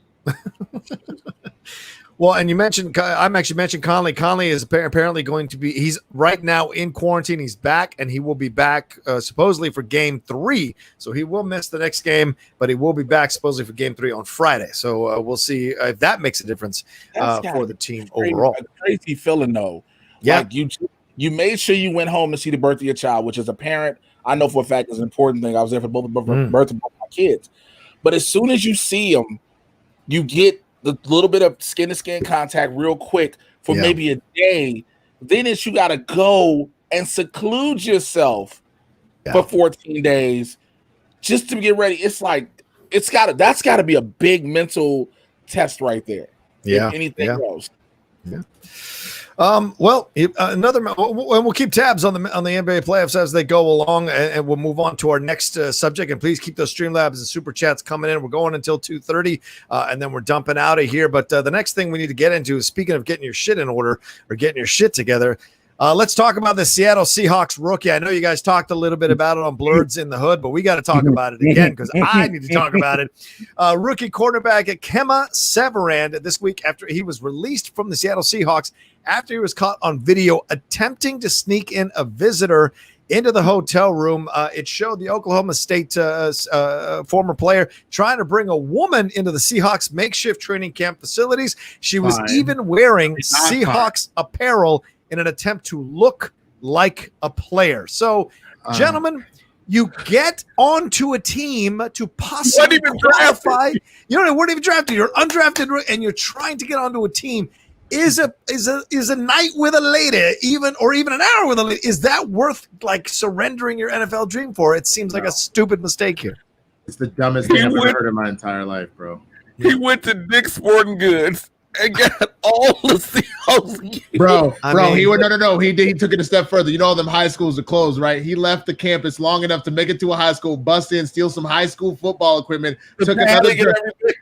Well, and I mentioned Conley. Conley is apparently going to be, he's right now in quarantine. He's back, and he will be back supposedly for game 3. So he will miss the next game, but he will be back supposedly for game 3 on Friday. So we'll see if that makes a difference for the team overall. Crazy feeling though. Yeah. Like you made sure you went home to see the birth of your child, which as a parent, I know for a fact is an important thing. I was there for both of the birth of both my kids. But as soon as you see them, you get the little bit of skin-to-skin contact real quick for maybe a day. Then you got to go and seclude yourself for 14 days just to get ready. It's like that's got to be a big mental test right there. Yeah. If anything else. Yeah. Well, we'll keep tabs on the NBA playoffs as they go along, and we'll move on to our next subject. And please keep those StreamLabs and Super Chats coming in. We're going until 2:30, and then we're dumping out of here. But the next thing we need to get into is, speaking of getting your shit in order or getting your shit together, let's talk about the Seattle Seahawks rookie. I know you guys talked a little bit about it on Blurds in the Hood, but we got to talk about it again because I need to talk about it. Rookie quarterback Kema Severand this week, after he was released from the Seattle Seahawks after he was caught on video attempting to sneak in a visitor into the hotel room. It showed the Oklahoma State former player trying to bring a woman into the Seahawks makeshift training camp facilities. She was even wearing Seahawks apparel in an attempt to look like a player. So, gentlemen, you get onto a team to possibly qualify. You weren't even drafted. You're undrafted, and you're trying to get onto a team. Is a night with a lady, even an hour with a lady, is that worth like surrendering your NFL dream for? It seems like a stupid mistake here. It's the dumbest thing I've ever heard in my entire life, bro. He went to Dick's Sporting Goods and got all the Seahawks. Bro, he took it a step further. You know, them high schools are closed, right? He left the campus long enough to make it to a high school, bust in, steal some high school football equipment, took another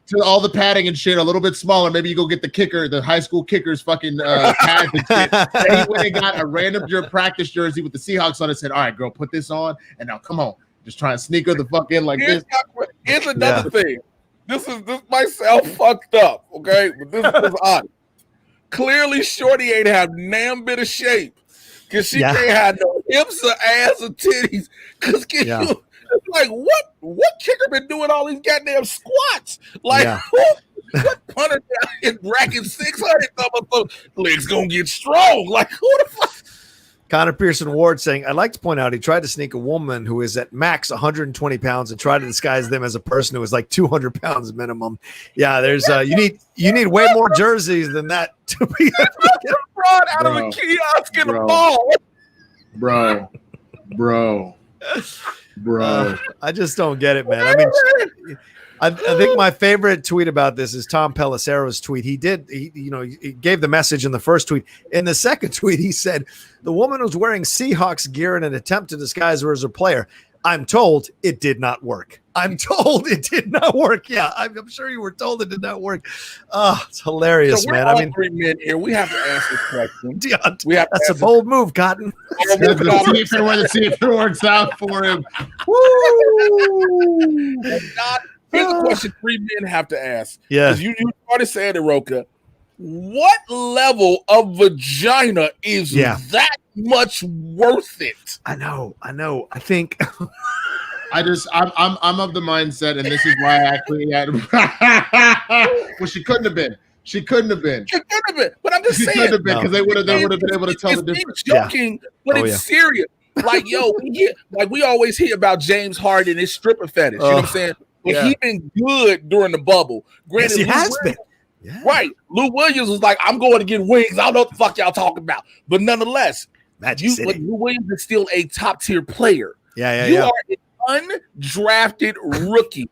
to all the padding and shit, a little bit smaller. Maybe you go get the high school kicker's fucking pads and shit. And he went and got a random practice jersey with the Seahawks on it, said, all right, girl, put this on, and now come on. Just try and sneak her the fuck in like this. Here's another thing. This might sound fucked up, okay? But this is honest. Clearly, Shorty ain't have damn bit of shape because she can't have no hips or ass or titties. Because like, what kicker been doing all these goddamn squats? Like, what punter is racking 600? Legs gonna get strong. Like, who the fuck? Connor Pearson Ward saying, I'd like to point out he tried to sneak a woman who is at max 120 pounds and try to disguise them as a person who is like 200 pounds minimum. Yeah, there's you need way more jerseys than that to be brought out of the kiosk in the mall. Bro. I just don't get it, man. I mean, I think my favorite tweet about this is Tom Pelissero's tweet. He gave the message in the first tweet. In the second tweet, he said, the woman was wearing Seahawks gear in an attempt to disguise her as a player. I'm told it did not work. Yeah, I'm sure you were told it did not work. Oh, it's hilarious, so man. I mean, 3 men here. We have to ask this question. That's a bold move, Cotton. See if it works out for him. Woo! Here's a question 3 men have to ask. Yeah. You already said it, Rocha. What level of vagina is that much worth it? I know. I think I'm of the mindset, and this is why I actually had well, she couldn't have been. But I'm just saying. She couldn't have been because they would have been able to tell the difference. Joking, but it's serious. Like, we always hear about James Harden and his stripper fetish. You know what I'm saying? But he been good during the bubble. Granted, he has been. Yeah. Right. Lou Williams was like, I'm going to get wings. I don't know what the fuck y'all talking about. But nonetheless, but Lou Williams is still a top-tier player. You are an undrafted rookie.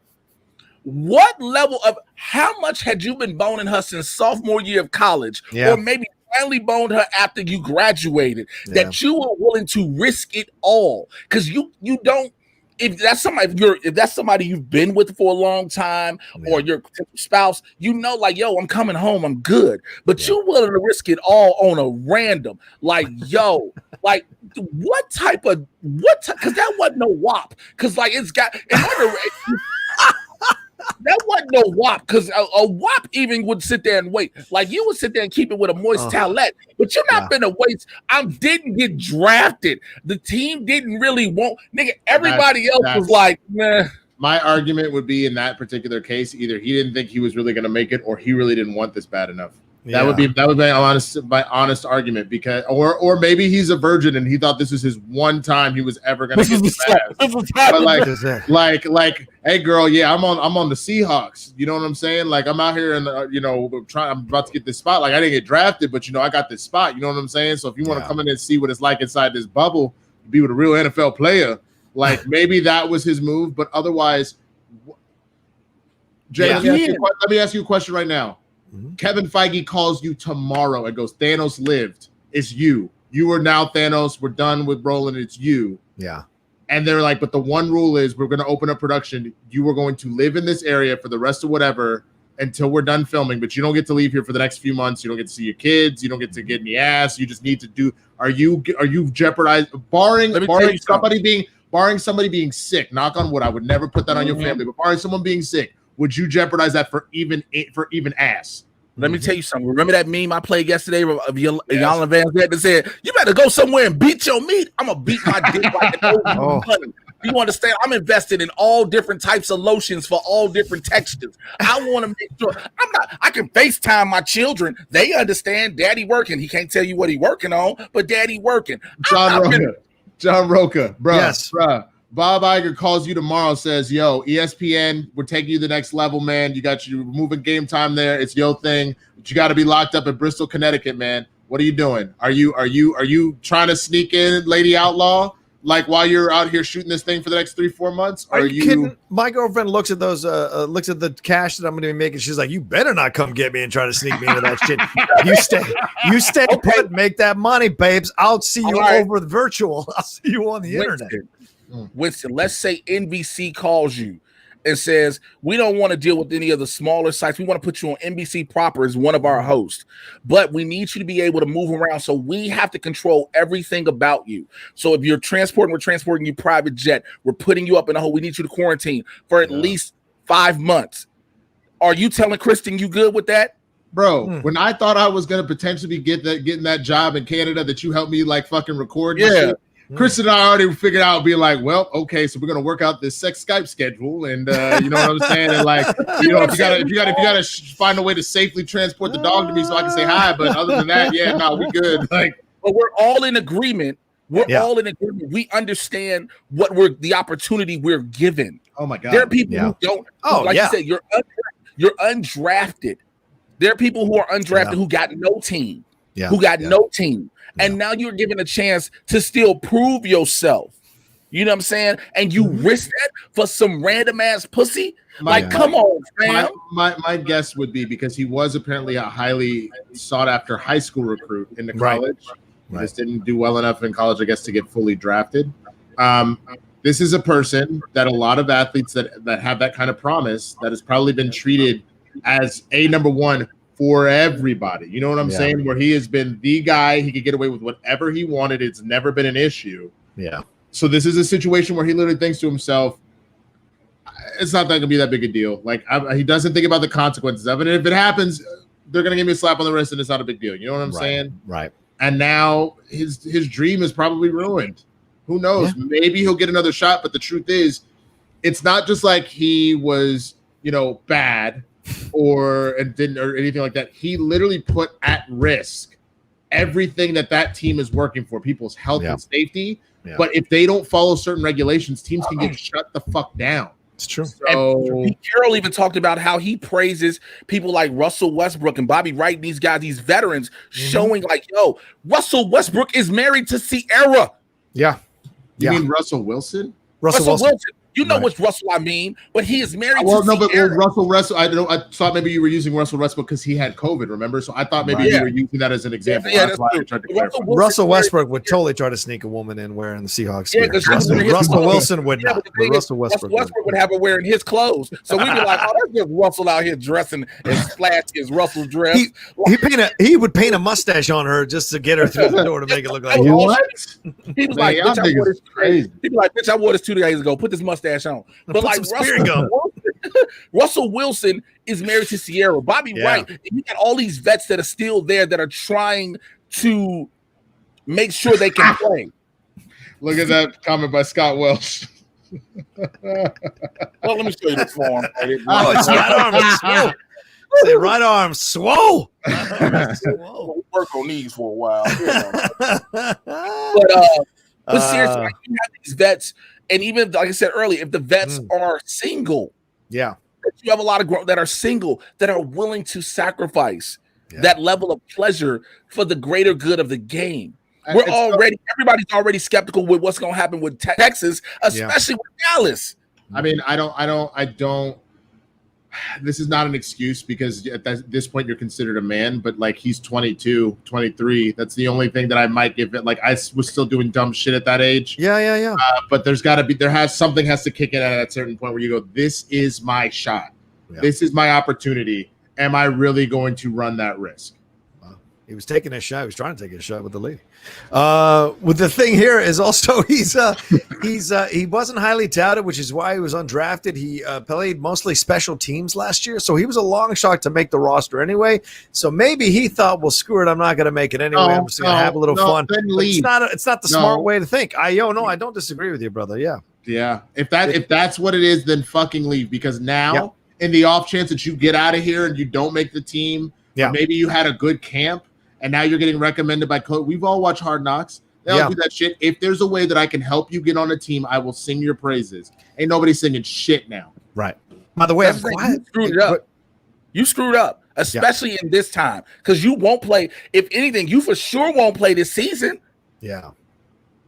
What level of how much had you been boning her since sophomore year of college? Or maybe finally boned her after you graduated that you were willing to risk it all? Because you don't if that's somebody you've been with for a long time, or your spouse, like, yo, I'm coming home, I'm good. But you're willing to risk it all on a random, like, yo, like what type of because that wasn't no WAP. Because like it's got in order. That wasn't no WAP, because a WAP even would sit there and wait. Like you would sit there and keep it with a moist towelette, but you're not gonna waste. I didn't get drafted. The team didn't really want nigga. Everybody else was like, nah. My argument would be in that particular case, either he didn't think he was really gonna make it, or he really didn't want this bad enough. That would be my honest argument, because or maybe he's a virgin and he thought this was his one time he was ever gonna get the pass. Like, hey girl, yeah, I'm on the Seahawks. You know what I'm saying? Like I'm out here and I'm about to get this spot. Like I didn't get drafted, but I got this spot. You know what I'm saying? So if you want to come in and see what it's like inside this bubble, be with a real NFL player, like maybe that was his move. But otherwise, Jay, let me ask you a question right now. Mm-hmm. Kevin Feige calls you tomorrow and goes, Thanos lived. It's you. You are now Thanos. We're done with Roland. It's you. Yeah. And they're like, but the one rule is we're going to open up production. You are going to live in this area for the rest of whatever until we're done filming, but you don't get to leave here for the next few months. You don't get to see your kids. You don't get to get in the ass. You just need to do. Are you jeopardized? Barring somebody being sick, knock on wood. I would never put that on your family, but barring someone being sick, would you jeopardize that for even ass? Let me tell you something. Remember that meme I played yesterday of Yana Van Zant that said, "You better go somewhere and beat your meat." I'm gonna beat my dick like an old honey. You understand? I'm invested in all different types of lotions for all different textures. I want to make sure I can FaceTime my children. They understand daddy working. He can't tell you what he working on, but daddy working. John Rocha, bro. Yes. Bro. Bob Iger calls you tomorrow, says, yo, ESPN, we're taking you to the next level, man. You're moving game time there. It's your thing. But you got to be locked up in Bristol, Connecticut, man. What are you doing? Are you trying to sneak in Lady Outlaw, like while you're out here shooting this thing for the next 3-4 months? Are you kidding? My girlfriend looks at those, looks at the cash that I'm going to be making. She's like, you better not come get me and try to sneak me into that shit. You stay put, make that money, babes. I'll see you over the virtual. I'll see you on the internet. Winston, let's say NBC calls you and says, we don't want to deal with any of the smaller sites. We want to put you on NBC proper as one of our hosts, but we need you to be able to move around. So we have to control everything about you. So if you're transporting, we're transporting you private jet. We're putting you up in a hole. We need you to quarantine for at least 5 months. Are you telling Kristen you good with that? Bro, when I thought I was going to potentially be getting that job in Canada that you helped me like fucking record. Yeah. Chris and I already figured out, being like, well, okay, so we're gonna work out this sex Skype schedule, and you know what I'm saying, and like, if you gotta find a way to safely transport the dog to me so I can say hi, but other than that, we good. Like, but we're all in agreement. All in agreement. We understand the opportunity we're given. Oh my God, there are people who don't. You said, you're undrafted. There are people who are undrafted who got no team. No team. And now you're given a chance to still prove yourself. You know what I'm saying? And you risk that for some random ass pussy? Come on, fam. My guess would be because he was apparently a highly sought after high school recruit in the college. He just didn't do well enough in college, I guess, to get fully drafted. This is a person that a lot of athletes that have that kind of promise that has probably been treated as a number one for everybody. You know what I'm saying? Where he has been the guy, he could get away with whatever he wanted. It's never been an issue. Yeah. So this is a situation where he literally thinks to himself, it's not going to be that big a deal. Like he doesn't think about the consequences of it. And if it happens, they're going to give me a slap on the wrist and it's not a big deal. You know what I'm saying? Right. And now his dream is probably ruined. Who knows? Yeah. Maybe he'll get another shot. But the truth is, it's not just like he was, bad or anything like that. He literally put at risk everything that team is working for, people's health and safety. Yeah. But if they don't follow certain regulations, teams can get shut the fuck down. It's true. So, and Carroll even talked about how he praises people like Russell Westbrook and Bobby Wright, these guys, these veterans, showing like, yo, Russell Westbrook is married to Sierra. Yeah. You mean Russell Wilson? Russell Wilson. You know which Russell I mean, but he is married to no, but Sierra. Russell. I thought maybe you were using Russell Westbrook because he had COVID. Remember? So I thought maybe you were using that as an example. Yeah, that's why I tried to clarify. Russell Westbrook would totally try to sneak a woman in wearing the Seahawks. Yeah, Russell Wilson would not. But Russell Westbrook would have her wearing his clothes. So we'd be like, oh, that's just Russell out here dressing as flashy as Russell's dress. He would paint a mustache on her just to get her through the door to make it look like what? He was like, bitch, I wore this 2 days ago. Put this mustache on. But like Russell Wilson is married to Sierra. Bobby Wright. You got all these vets that are still there that are trying to make sure they can play. Look at that comment by Scott Welsh. Well, let me show you this form. It's right arm. Say right arm swole. We'll work on these for a while. But seriously, like, you have these vets, and even like I said earlier, if the vets are single, you have a lot of that are single that are willing to sacrifice that level of pleasure for the greater good of the game. Everybody's already skeptical with what's going to happen with Texas, especially with Dallas. I mean, I don't. This is not an excuse because at this point you're considered a man, but like he's 22, 23. That's the only thing that I might give it. Like I was still doing dumb shit at that age. Yeah. But something has to kick in at a certain point where you go, this is my shot. Yeah. This is my opportunity. Am I really going to run that risk? He was taking a shot. He was trying to take a shot with the lady. With the thing here is also he wasn't highly touted, which is why he was undrafted. He played mostly special teams last year, so he was a long shot to make the roster anyway. So maybe he thought, well, screw it, I'm not going to make it anyway. I'm just going to have a little fun. It's not the smart way to think. I don't disagree with you, brother. Yeah. If that's what it is, then fucking leave, because now in the off chance that you get out of here and you don't make the team, maybe you had a good camp. And now you're getting recommended by coach. We've all watched Hard Knocks. They all do that shit. If there's a way that I can help you get on a team, I will sing your praises. Ain't nobody singing shit now. Right. By the way, You screwed up, especially in this time, because you won't play. If anything, you for sure won't play this season. Yeah.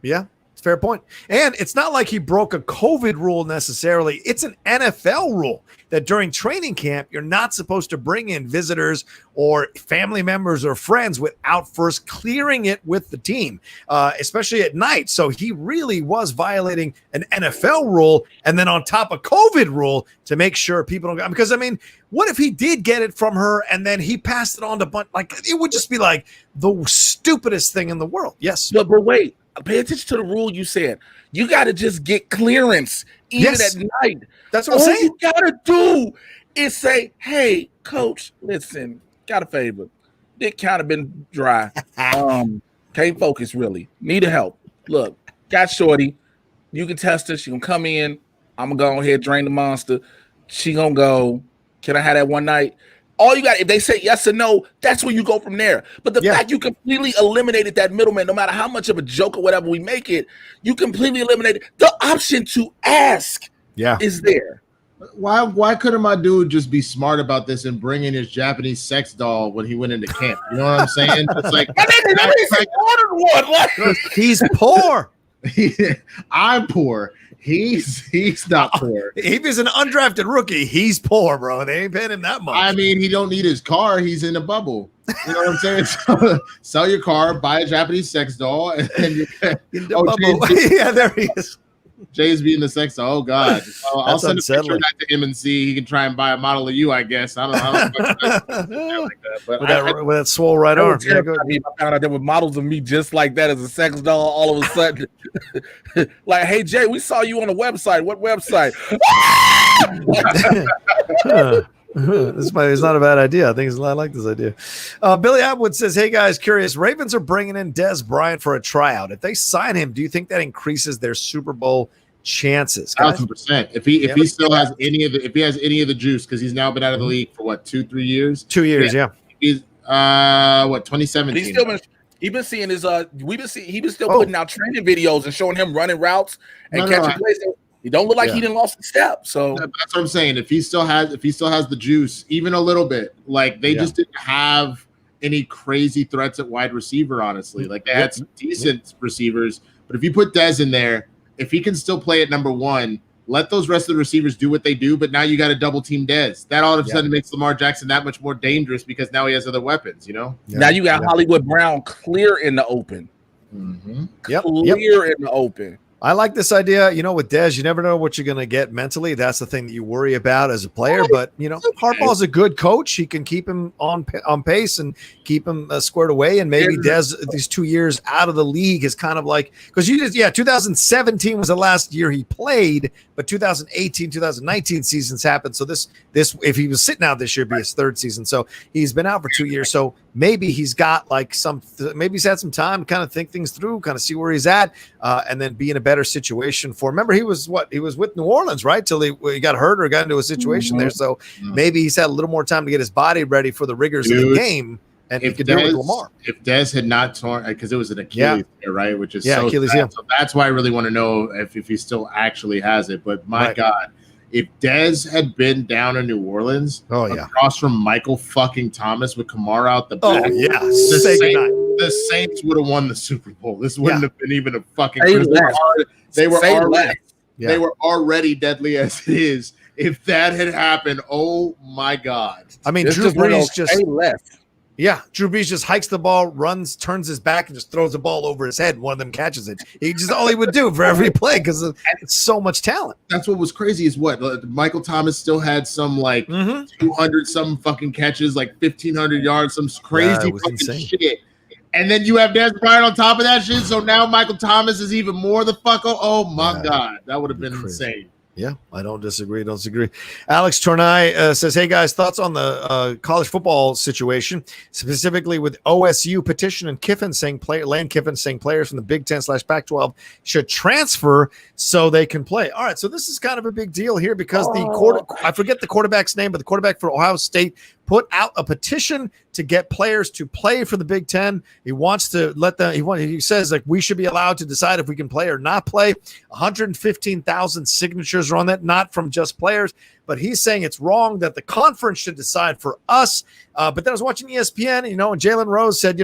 It's a fair point. And it's not like he broke a COVID rule necessarily. It's an NFL rule that during training camp, you're not supposed to bring in visitors or family members or friends without first clearing it with the team, especially at night. So he really was violating an NFL rule and then on top of COVID rule to make sure people don't – because, I mean, what if he did get it from her and then he passed it on to – like, it would just be like the stupidest thing in the world. Yes. But wait. Pay attention to the rule you said. You got to just get clearance even at night. That's what I'm saying. All you got to do is say, hey, coach, listen, got a favor. Dick kind of been dry. Can't focus really. Need a help. Look, got shorty. You can test her. She going to come in. I'm going to go ahead, drain the monster. She going to go, can I have that one night? All you got, if they say yes or no, that's where you go from there. But the fact you completely eliminated that middleman, no matter how much of a joke or whatever we make it, you completely eliminated the option to ask is there. Why couldn't my dude just be smart about this and bring in his Japanese sex doll when he went into camp? You know what I'm saying? It's like, he's poor. I'm poor. He's not poor. If he's an undrafted rookie, he's poor, bro. They ain't paying him that much. I mean, he don't need his car. He's in a bubble. You know what I'm saying? So, sell your car, buy a Japanese sex doll, and you can. Yeah, there he is. Jay's being the sex doll. Oh God, I'll send a picture of that to him and see he can try and buy a model of you. I guess I don't like that, but with that swole right arm. I found out there were models of me just like that as a sex doll. All of a sudden, like, hey Jay, we saw you on a website. What website? It's not a bad idea. I like this idea. Billy Atwood says, hey guys, curious, Ravens are bringing in Dez Bryant for a tryout. If they sign him, do you think that increases their Super Bowl chances? 1,000%. If he still has any of the juice, because he's now been out of the league for what, 2-3 years? 2 years, yeah. He's 2017. He's been seeing his he's been still putting out training videos and showing him running routes and catching plays. He don't look like he didn't lost a step. So that's what I'm saying. If he still has the juice, even a little bit, like they just didn't have any crazy threats at wide receiver, honestly. Like they had some decent receivers, but if you put Dez in there, if he can still play at number one, Let those rest of the receivers do what they do, but now you got to double team Dez. That all of a sudden makes Lamar Jackson that much more dangerous because now he has other weapons, Yeah. Now you got Hollywood Brown clear in the open. Clear in the open. I like this idea. With Dez, you never know what you're going to get mentally. That's the thing that you worry about as a player. But, Harbaugh's a good coach. He can keep him on pace and keep him squared away. And maybe Dez, these 2 years out of the league is kind of like – because 2017 was the last year he played, but 2018, 2019 seasons happened. So this if he was sitting out this year, it'd be his third season. So he's been out for 2 years. So maybe he's got maybe he's had some time to kind of think things through, kind of see where he's at, and then be in a better situation for. Remember, he was with New Orleans, right? Till he got hurt or got into a situation there. So maybe he's had a little more time to get his body ready for the rigors of the game, and he could do it with Lamar. If Dez had not torn, because it was an Achilles, right? Which is so Achilles, sad. So that's why I really want to know if he still actually has it. But my God. If Dez had been down in New Orleans, across from Michael fucking Thomas with Kamara out the back, the Saints would have won the Super Bowl. This wouldn't have been even a fucking. They were already deadly as it is. If that had happened, oh my God! I mean, Drew Brees just left. Yeah, Drew Brees just hikes the ball, runs, turns his back, and just throws the ball over his head. One of them catches it. He just all he would do for every play because it's so much talent. That's what was crazy is Michael Thomas still had some 200 some fucking catches, 1,500 yards, some crazy fucking shit. And then you have Dez Bryant on top of that shit. So now Michael Thomas is even more the fucko. Oh my God, that would have been insane. Yeah, I don't disagree. Alex Tornai says, hey, guys, thoughts on the college football situation, specifically with OSU petition and Lane Kiffin saying players from the Big Ten / Pac-12 should transfer so they can play. All right, so this is kind of a big deal here because I forget the quarterback's name, but the quarterback for Ohio State put out a petition to get players to play for the Big Ten. He wants to let them. He says we should be allowed to decide if we can play or not play. 115,000 signatures are on that, not from just players, but he's saying it's wrong that the conference should decide for us. But then I was watching ESPN, and Jalen Rose said,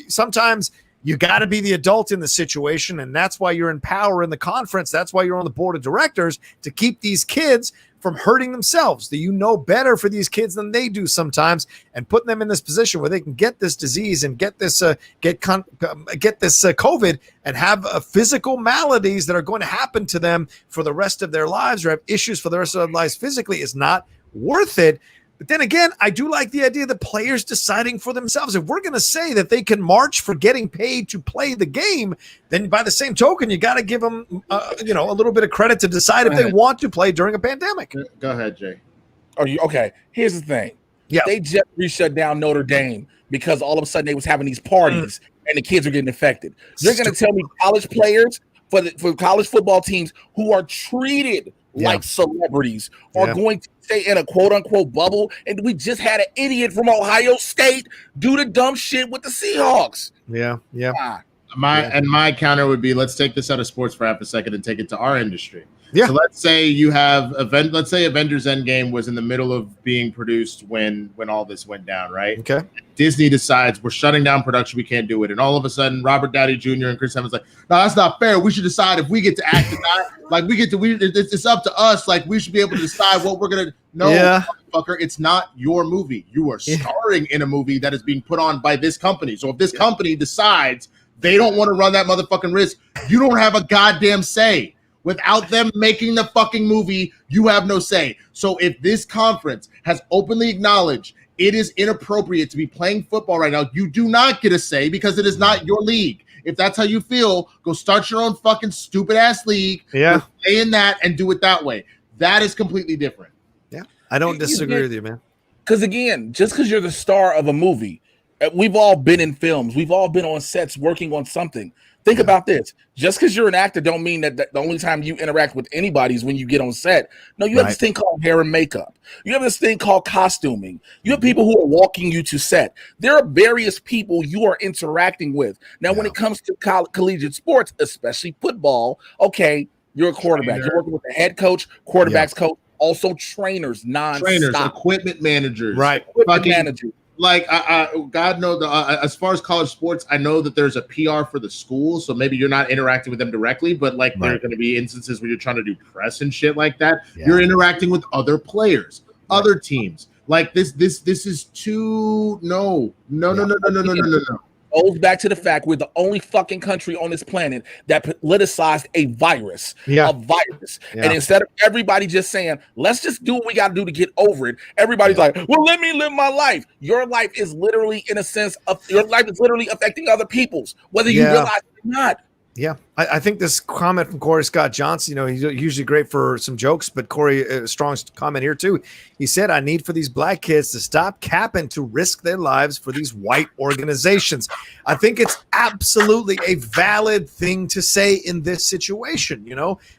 sometimes you got to be the adult in the situation, and that's why you're in power in the conference. That's why you're on the board of directors to keep these kids from hurting themselves. That better for these kids than they do sometimes, and putting them in this position where they can get this disease and get this COVID and have physical maladies that are going to happen to them for the rest of their lives or have issues for the rest of their lives physically is not worth it. But then again, I do like the idea that players deciding for themselves. If we're going to say that they can march for getting paid to play the game, then by the same token, you got to give them, a little bit of credit to decide if they want to play during a pandemic. Go ahead, Jay. Are you okay? Here's the thing. Yeah, they just shut down Notre Dame because all of a sudden they was having these parties and the kids are getting infected. You're going to tell me college players for college football teams who are treated like celebrities are going to stay in a quote-unquote bubble, and we just had an idiot from Ohio State do the dumb shit with the Seahawks. My counter would be, let's take this out of sports for half a second and take it to our industry. Yeah. So let's say you have let's say Avengers Endgame was in the middle of being produced when all this went down, right? Okay. Disney decides we're shutting down production, we can't do it. And all of a sudden, Robert Downey Jr. and Chris Evans no, that's not fair. We should decide if we get to act or not. It's up to us. We should be able to decide what we're gonna. No, motherfucker, it's not your movie. You are starring in a movie that is being put on by this company. So if this company decides they don't want to run that motherfucking risk, you don't have a goddamn say. Without them making the fucking movie, you have no say. So if this conference has openly acknowledged it is inappropriate to be playing football right now, you do not get a say because it is not your league. If that's how you feel, go start your own fucking stupid ass league. Yeah. Stay in that and do it that way. That is completely different. Yeah. I don't disagree with you, man. Because again, just because you're the star of a movie, we've all been in films. We've all been on sets working on something. Think about this. Just because you're an actor don't mean that the only time you interact with anybody is when you get on set. No, you have this thing called hair and makeup. You have this thing called costuming. You have people who are walking you to set. There are various people you are interacting with. Now, when it comes to collegiate sports, especially football, okay, you're a quarterback. You're working with the head coach, quarterback's coach, also trainers, non-stop. Trainers, equipment managers. Right. Equipment managers. like God knows, as far as college sports, I know that there's a PR for the school, so maybe you're not interacting with them directly, but like there are going to be instances where you're trying to do press and shit like that. Yeah. You're interacting with other players, other teams. Like this is too no. Goes back to the fact we're the only fucking country on this planet that politicized a virus. Yeah. And instead of everybody just saying, let's just do what we got to do to get over it, everybody's like, well, let me live my life. Your life is literally, in a sense, your life is literally affecting other people's, whether you realize it or not. Yeah, I think this comment from Corey Scott Johnson, he's usually great for some jokes, but Corey, strong comment here too. He said, I need for these black kids to stop capping to risk their lives for these white organizations. I think it's absolutely a valid thing to say in this situation.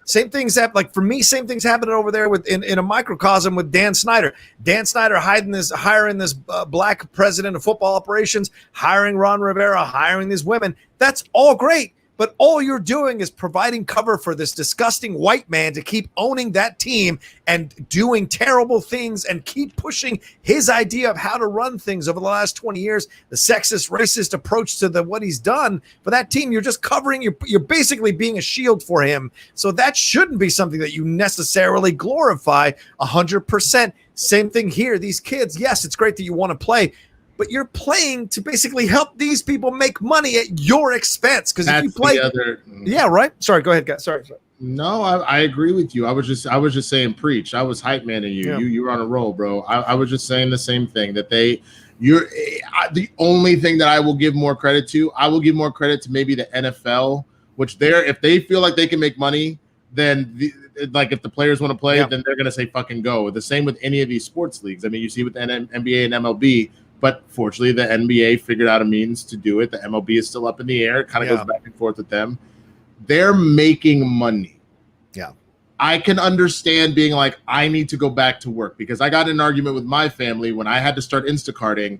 Same things happen. Like for me, same things happening over there in a microcosm with Dan Snyder. Dan Snyder hiring this black president of football operations, hiring Ron Rivera, hiring these women. That's all great. But all you're doing is providing cover for this disgusting white man to keep owning that team and doing terrible things and keep pushing his idea of how to run things over the last 20 years, the sexist, racist approach to what he's done for that team. You're just covering, you're basically being a shield for him. So that shouldn't be something that you necessarily glorify 100%. Same thing here. These kids, yes, it's great that you want to play, but you're playing to basically help these people make money at your expense. Because if you play, yeah, right. Sorry, go ahead, guys. Sorry. No, I agree with you. I was just saying, preach. I was hype manning you. Yeah. You were on a roll, bro. I was just saying the same thing that the only thing that I will give more credit to. I will give more credit to maybe the NFL, which if they feel like they can make money, then if the players want to play, then they're gonna say fucking go. The same with any of these sports leagues. I mean, you see with the NBA and MLB. But fortunately, the NBA figured out a means to do it. The MLB is still up in the air. It kind of goes back and forth with them. They're making money. Yeah. I can understand being like, I need to go back to work because I got in an argument with my family when I had to start Instacarting.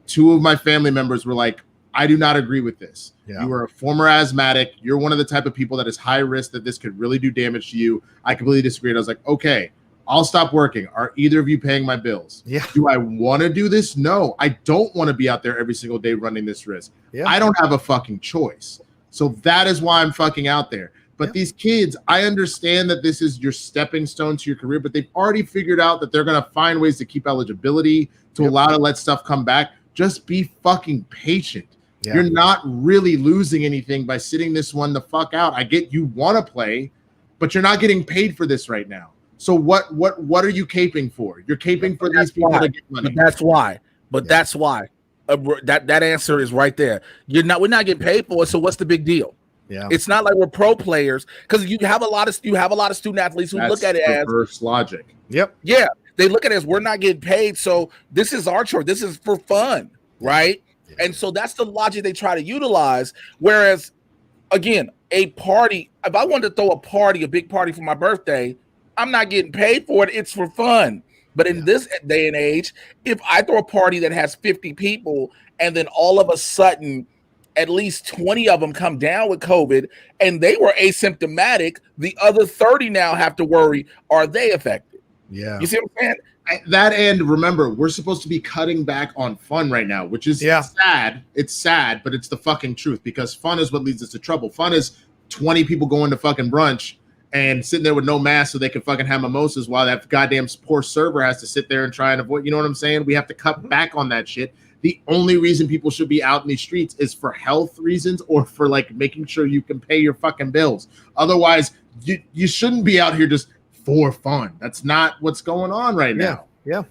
Two of my family members were like, I do not agree with this. Yeah. You are a former asthmatic. You're one of the type of people that is high risk that this could really do damage to you. I completely disagree. And I was like, okay. I'll stop working. Are either of you paying my bills? Yeah. Do I want to do this? No, I don't want to be out there every single day running this risk. Yeah. I don't have a fucking choice. So that is why I'm fucking out there. But these kids, I understand that this is your stepping stone to your career, but they've already figured out that they're going to find ways to keep eligibility, to allow to let stuff come back. Just be fucking patient. Yeah. You're not really losing anything by sitting this one the fuck out. I get you want to play, but you're not getting paid for this right now. So what are you caping for? You're caping for these people to get money. That's why. That's why. That answer is right there. We're not getting paid for it. So what's the big deal? Yeah. It's not like we're pro players because you have a lot of student athletes who look at it as reverse logic. Yep. Yeah. They look at it as we're not getting paid. So this is our choice. This is for fun. Right. Yeah. And so that's the logic they try to utilize. Whereas, again, a party, if I wanted to throw a big party for my birthday, I'm not getting paid for it. It's for fun. But in this day and age, if I throw a party that has 50 people and then all of a sudden at least 20 of them come down with COVID and they were asymptomatic, the other 30 now have to worry, are they affected? Yeah. You see what I'm saying? That end, remember, we're supposed to be cutting back on fun right now, which is sad. It's sad, but it's the fucking truth because fun is what leads us to trouble. Fun is 20 people going to fucking brunch and sitting there with no mask so they can fucking have mimosas while that goddamn poor server has to sit there and try and avoid, you know what I'm saying? We have to cut back on that shit. The only reason people should be out in these streets is for health reasons or for like making sure you can pay your fucking bills. Otherwise, you shouldn't be out here just for fun. That's not what's going on right now. Yeah.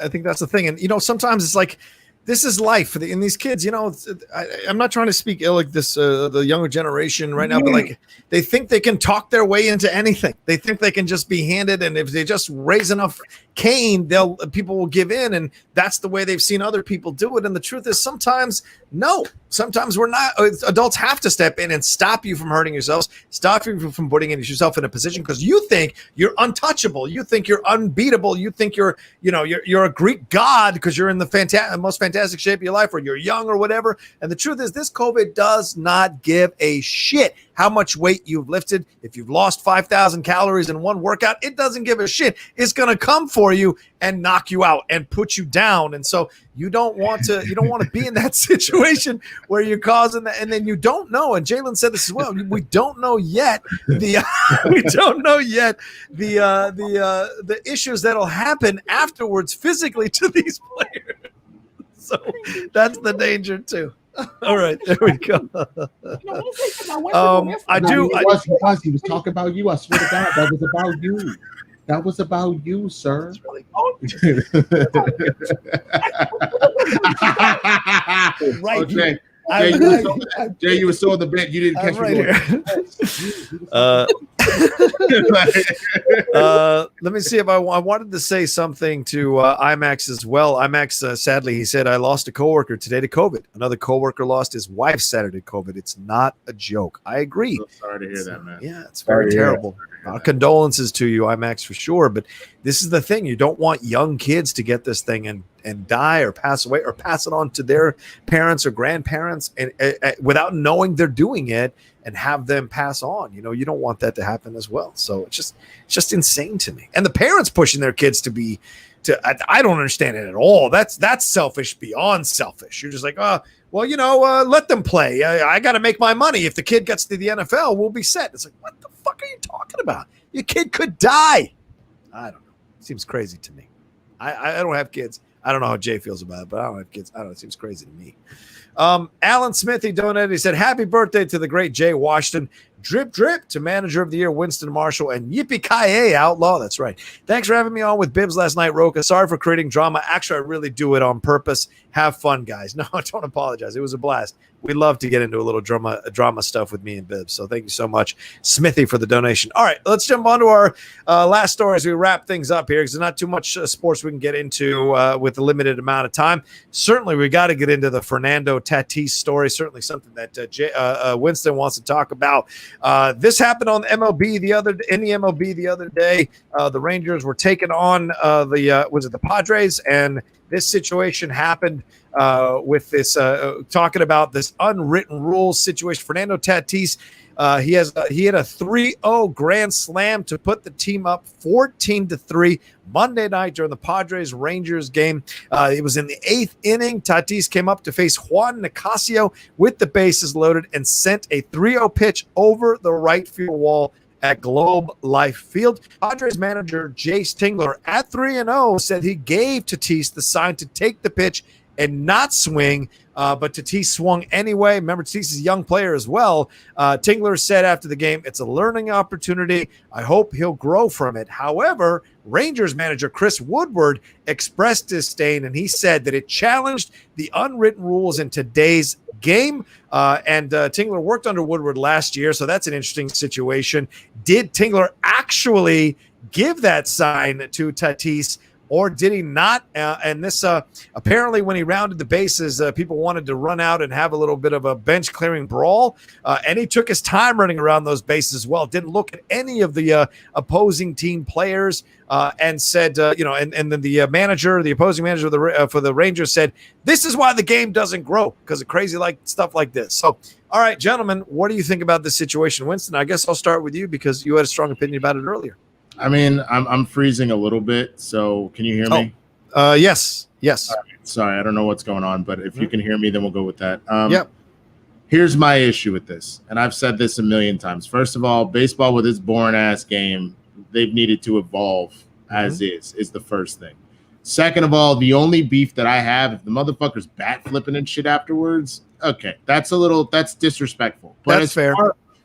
I think that's the thing. And, sometimes it's like, this is life in these kids, I'm not trying to speak ill like this, the younger generation right now, but like they think they can talk their way into anything. They think they can just be handed. And if they just raise enough cane, people will give in. And that's the way they've seen other people do it. And the truth is sometimes we're not. Adults have to step in and stop you from hurting yourselves, stop you from putting yourself in a position because you think you're untouchable. You think you're unbeatable. You think you're a Greek god because you're in the most fantastic fantastic shape of your life, or you're young or whatever. And the truth is, this COVID does not give a shit how much weight you've lifted. If you've lost 5,000 calories in one workout, it doesn't give a shit. It's going to come for you and knock you out and put you down. And so you don't want to be in that situation where you're causing that. And then you don't know. And Jalen said this as well. We don't know yet the issues that'll happen afterwards physically to these players. So that's the danger too. All right, there we go. He was talking about you. I swear to God, that was about you. That was about you, sir. Right. Okay. Jay, you were so in the bed, you didn't catch me. Let me see if I wanted to say something to IMAX as well. IMAX, sadly, he said, I lost a coworker today to COVID. Another coworker lost his wife Saturday to COVID. It's not a joke. I agree. So sorry to hear that, man. Yeah, it's very terrible. Condolences to you, IMAX, for sure. But this is the thing. You don't want young kids to get this thing and die or pass away or pass it on to their parents or grandparents and without knowing they're doing it and have them pass on. You don't want that to happen as well. So it's just insane to me. And the parents pushing their kids I don't understand it at all. That's selfish beyond selfish. You're just like, let them play. I got to make my money. If the kid gets to the NFL, we'll be set. It's like, what the fuck are you talking about? Your kid could die. I don't know. It seems crazy to me. I don't have kids. I don't know how Jay feels about it, but I don't have kids. I don't know. It seems crazy to me. Alan Smith, he donated. He said, happy birthday to the great Jay Washington. Drip, drip to manager of the year, Winston Marshall, and yippee-ki-yay, outlaw. That's right. Thanks for having me on with Bibbs last night, Rocha. Sorry for creating drama. Actually, I really do it on purpose. Have fun, guys. No, don't apologize. It was a blast. We love to get into a little drama stuff with me and Bibbs. So thank you so much, Smithy, for the donation. All right, let's jump on to our last story as we wrap things up here, because there's not too much sports we can get into with a limited amount of time. Certainly, we got to get into the Fernando Tatis story. Certainly something that Winston wants to talk about. This happened on MLB the other day. The Rangers were taking on the Padres, and this situation happened with this talking about this unwritten rules situation. Fernando Tatis, he had a 3-0 grand slam to put the team up 14-3 Monday night during the Padres Rangers game. It was in the 8th inning. Tatis came up to face Juan Nicasio with the bases loaded and sent a 3-0 pitch over the right field wall at Globe Life Field. Padres manager Jace Tingler at 3-0 said he gave Tatis the sign to take the pitch and not swing, but Tatis swung anyway. Remember, Tatis is a young player as well. Tingler said after the game, it's a learning opportunity. I hope he'll grow from it. However, Rangers manager Chris Woodward expressed disdain, and he said that it challenged the unwritten rules in today's game. And Tingler worked under Woodward last year, so that's an interesting situation. Did Tingler actually give that sign to Tatis, or did he not? And this apparently when he rounded the bases, people wanted to run out and have a little bit of a bench clearing brawl. And he took his time running around those bases as well. Didn't look at any of the opposing team players and said, and then the opposing manager for the Rangers said, this is why the game doesn't grow, because of crazy stuff like this. So, all right, gentlemen, what do you think about this situation? Winston, I guess I'll start with you because you had a strong opinion about it earlier. I mean, I'm freezing a little bit, so can you hear me? Yes. Right. Sorry, I don't know what's going on, but if you can hear me, then we'll go with that. Yep. Here's my issue with this, and I've said this a million times. First of all, baseball with its boring-ass game, they've needed to evolve as is the first thing. Second of all, the only beef that I have, if the motherfucker's bat flipping and shit afterwards, okay, that's disrespectful. But that's fair.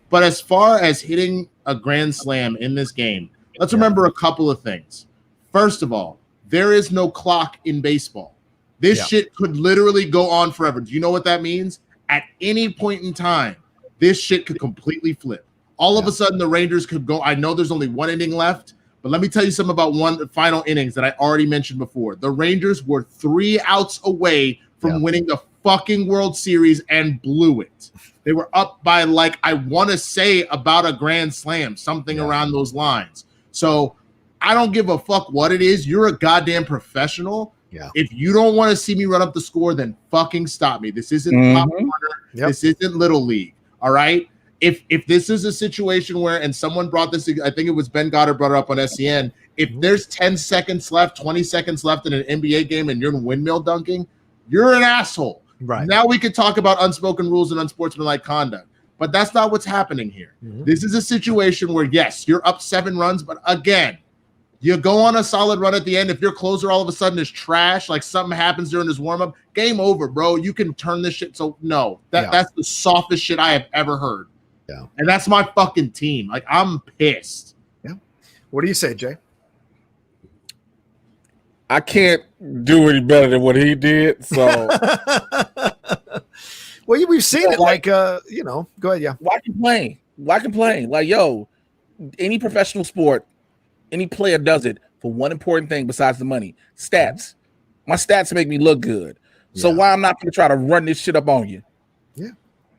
But as far as hitting a grand slam in this game, let's remember a couple of things. First of all, there is no clock in baseball. This shit could literally go on forever. Do you know what that means? At any point in time, this shit could completely flip. All of a sudden, the Rangers could go. I know there's only one inning left, but let me tell you something about one final innings that I already mentioned before. The Rangers were 3 outs away from winning the fucking World Series and blew it. They were up by, I want to say about a grand slam, something around those lines. So I don't give a fuck what it is. You're a goddamn professional. Yeah. If you don't want to see me run up the score, then fucking stop me. This isn't Pop Warner. Yep. This isn't Little League. All right. If this is a situation where, and someone brought this, I think it was Ben Goddard brought it up on SCN. If there's 10 seconds left, 20 seconds left in an NBA game and you're windmill dunking, you're an asshole. Right. Now we could talk about unspoken rules and unsportsmanlike conduct, but that's not what's happening here. This is a situation where, yes, you're up 7 runs, but again, you go on a solid run at the end. If your closer all of a sudden is trash, like something happens during this warm-up, game over, bro. You can turn this shit. So no, that's the softest shit I have ever heard. Yeah. And that's my fucking team. Like, I'm pissed. Yeah. What do you say, Jay? I can't do any better than what he did. So, well, we've seen it. Like, go ahead. Yeah. Why complain? Why complain? Like, yo, any professional sport, any player does it for one important thing besides the money: stats. My stats make me look good. So why I'm not going to try to run this shit up on you? Yeah.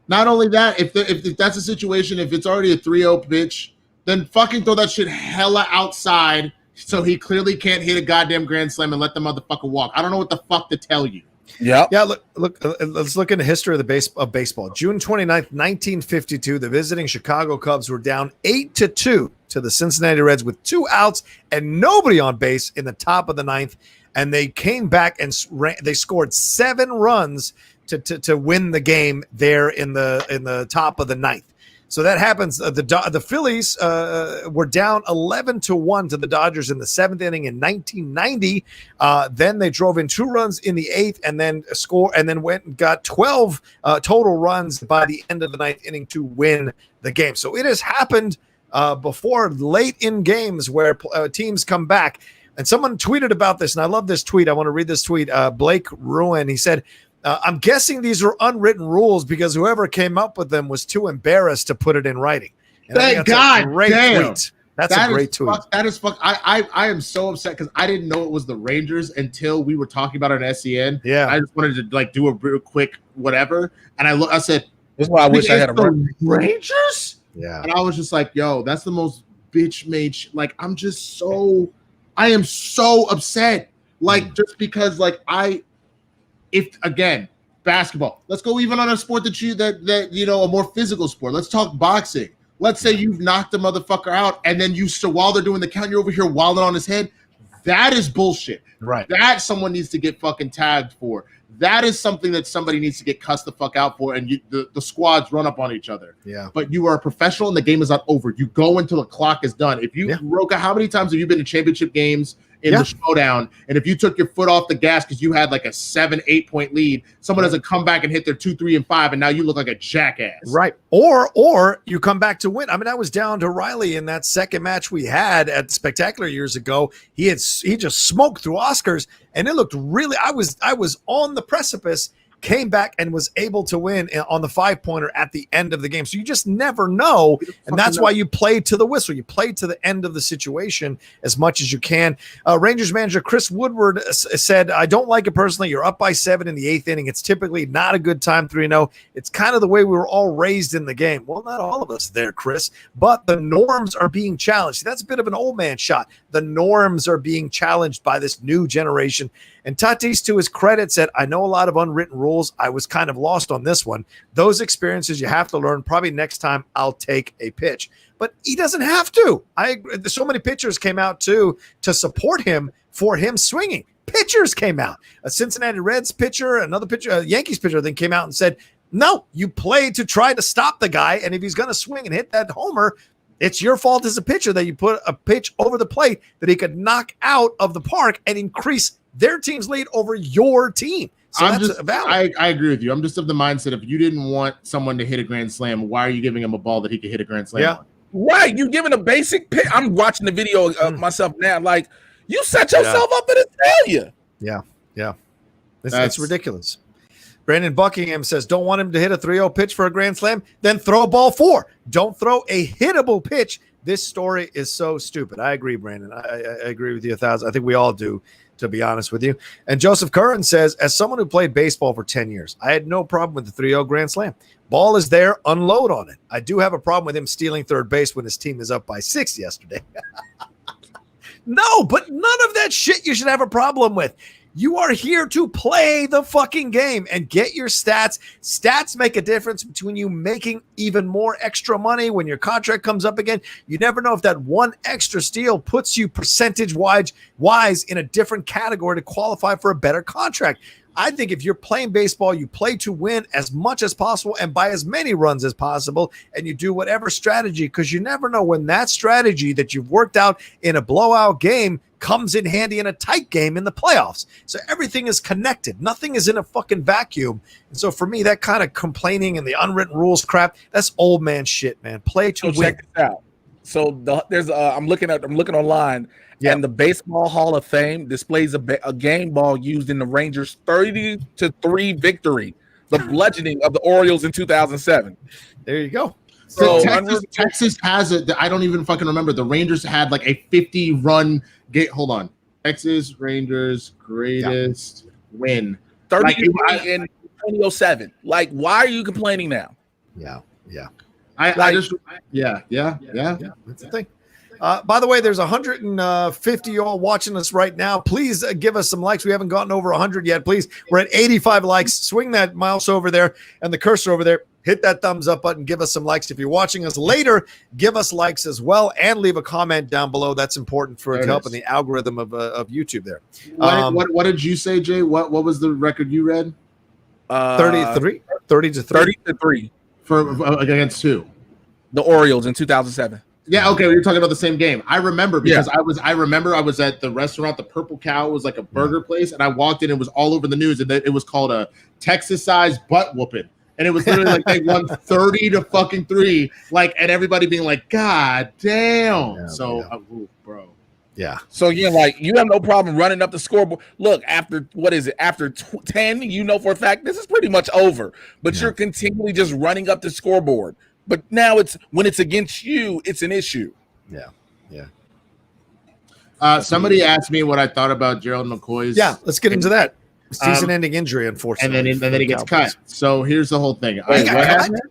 Not only that, if that's a situation, if it's already a 3-0 pitch, then fucking throw that shit hella outside so he clearly can't hit a goddamn grand slam and let the motherfucker walk. I don't know what the fuck to tell you. Yeah. Yeah. Look. Let's look into history of baseball. June 29th, 1952, the visiting Chicago Cubs were down 8-2 to the Cincinnati Reds with 2 outs and nobody on base in the top of the 9th, and they came back and they scored 7 runs to win the game there in the top of the 9th. So that happens. The Phillies were down 11-1 to the Dodgers in the 7th inning in 1990. Then they drove in 2 runs in the 8th and then went and got 12 total runs by the end of the 9th inning to win the game. So it has happened before, late in games where teams come back. And someone tweeted about this, and I love this tweet. I want to read this tweet. Blake Ruin, he said, I'm guessing these are unwritten rules because whoever came up with them was too embarrassed to put it in writing. And Thank God. Great Damn. tweet. That's a great tweet. That is fuck. I am so upset because I didn't know it was the Rangers until we were talking about it on SEN. Yeah. I just wanted to like do a real quick whatever. And I said, That's why I wish I had a Rangers. Yeah. And I was just like, yo, that's the most bitch made like I am so upset. Like just because like if again, basketball, let's go even on a sport that a more physical sport. Let's talk boxing. Let's say you've knocked the motherfucker out and then while they're doing the count, you're over here wilding on his head. That is bullshit. Right. That someone needs to get fucking tagged for. That is something that somebody needs to get cussed the fuck out for, and the squads run up on each other. Yeah. But you are a professional, and the game is not over. You go until the clock is done. If you, Rocha, how many times have you been to championship games in the showdown, and if you took your foot off the gas because you had like a 7-8 point lead, someone doesn't come back and hit their 2, 3, and 5, and now you look like a jackass. Right. Or you come back to win. I mean, I was down to Riley in that second match we had at Spectacular years ago. He just smoked through Oscars, and it looked really. I was on the precipice, came back and was able to win on the 5-pointer at the end of the game. So you just never know. And that's why you play to the whistle. You play to the end of the situation as much as you can. Rangers manager Chris Woodward said, I don't like it personally. You're up by 7 in the 8th inning. It's typically not a good time, 3-0. It's kind of the way we were all raised in the game. Well, not all of us there, Chris, but the norms are being challenged. That's a bit of an old man shot. The norms are being challenged by this new generation. And Tatis, to his credit, said, I know a lot of unwritten rules. I was kind of lost on this one. Those experiences you have to learn. Probably next time I'll take a pitch. But he doesn't have to. So many pitchers came out, too, to support him for him swinging. Pitchers came out. A Cincinnati Reds pitcher, another pitcher, a Yankees pitcher, then came out and said, no, you play to try to stop the guy. And if he's going to swing and hit that homer, it's your fault as a pitcher that you put a pitch over the plate that he could knock out of the park and increase their team's lead over your team. So I agree with you. I'm just of the mindset if you didn't want someone to hit a grand slam, why are you giving him a ball that he could hit a grand slam on? Right. You giving a basic pitch. I'm watching the video of myself now. Like, you set yourself up in a failure. Yeah. It's ridiculous. Brandon Buckingham says, don't want him to hit a 3-0 pitch for a grand slam? Then throw a ball 4. Don't throw a hittable pitch. This story is so stupid. I agree, Brandon. I agree with you 1,000. I think we all do, to be honest with you. And Joseph Curran says, as someone who played baseball for 10 years, I had no problem with the 3-0 grand slam. Ball is there, unload on it. I do have a problem with him stealing third base when his team is up by 6 yesterday. No, but none of that shit you should have a problem with. You are here to play the fucking game and get your stats. Stats make a difference between you making even more extra money when your contract comes up again. You never know if that one extra steal puts you percentage-wise in a different category to qualify for a better contract. I think if you're playing baseball, you play to win as much as possible and by as many runs as possible, and you do whatever strategy, because you never know when that strategy that you've worked out in a blowout game comes in handy in a tight game in the playoffs. So everything is connected. Nothing is in a fucking vacuum. And so for me, that kind of complaining and the unwritten rules crap, that's old man shit, man. Play to win. Check this out. So there's I'm looking online. Yeah. And the Baseball Hall of Fame displays a game ball used in the Rangers' 30-3 victory, the bludgeoning of the Orioles in 2007. There you go. So Texas has it. I don't even fucking remember. The Rangers had like a 50-run game. Hold on. Texas Rangers greatest win. 30 in 2007. Like, why are you complaining now? Yeah. That's the thing. By the way, there's 150 y'all watching us right now. Please give us some likes. We haven't gotten over 100 yet. Please, we're at 85 likes. Swing that mouse over there and the cursor over there. Hit that thumbs up button. Give us some likes. If you're watching us later, give us likes as well and leave a comment down below. That's important for helping the algorithm of YouTube there. What did you say, Jay? What was the record you read? 30-3 for against who? The Orioles in 2007. Yeah, okay, you're talking about the same game. I remember because I was at the restaurant, the Purple Cow. It was like a burger place, and I walked in, it was all over the news, and it was called a Texas-sized butt whooping. And it was literally like they won 30-3, like, and everybody being like, God damn. Bro. Yeah. So like you have no problem running up the scoreboard. Look, after what is it? After 10, you know for a fact this is pretty much over. But you're continually just running up the scoreboard. But now it's when it's against you, it's an issue. Yeah. Somebody asked me what I thought about Gerald McCoy's. Yeah, let's get into that. Season-ending injury, unfortunately. And then he gets cut. So here's the whole thing. What happened?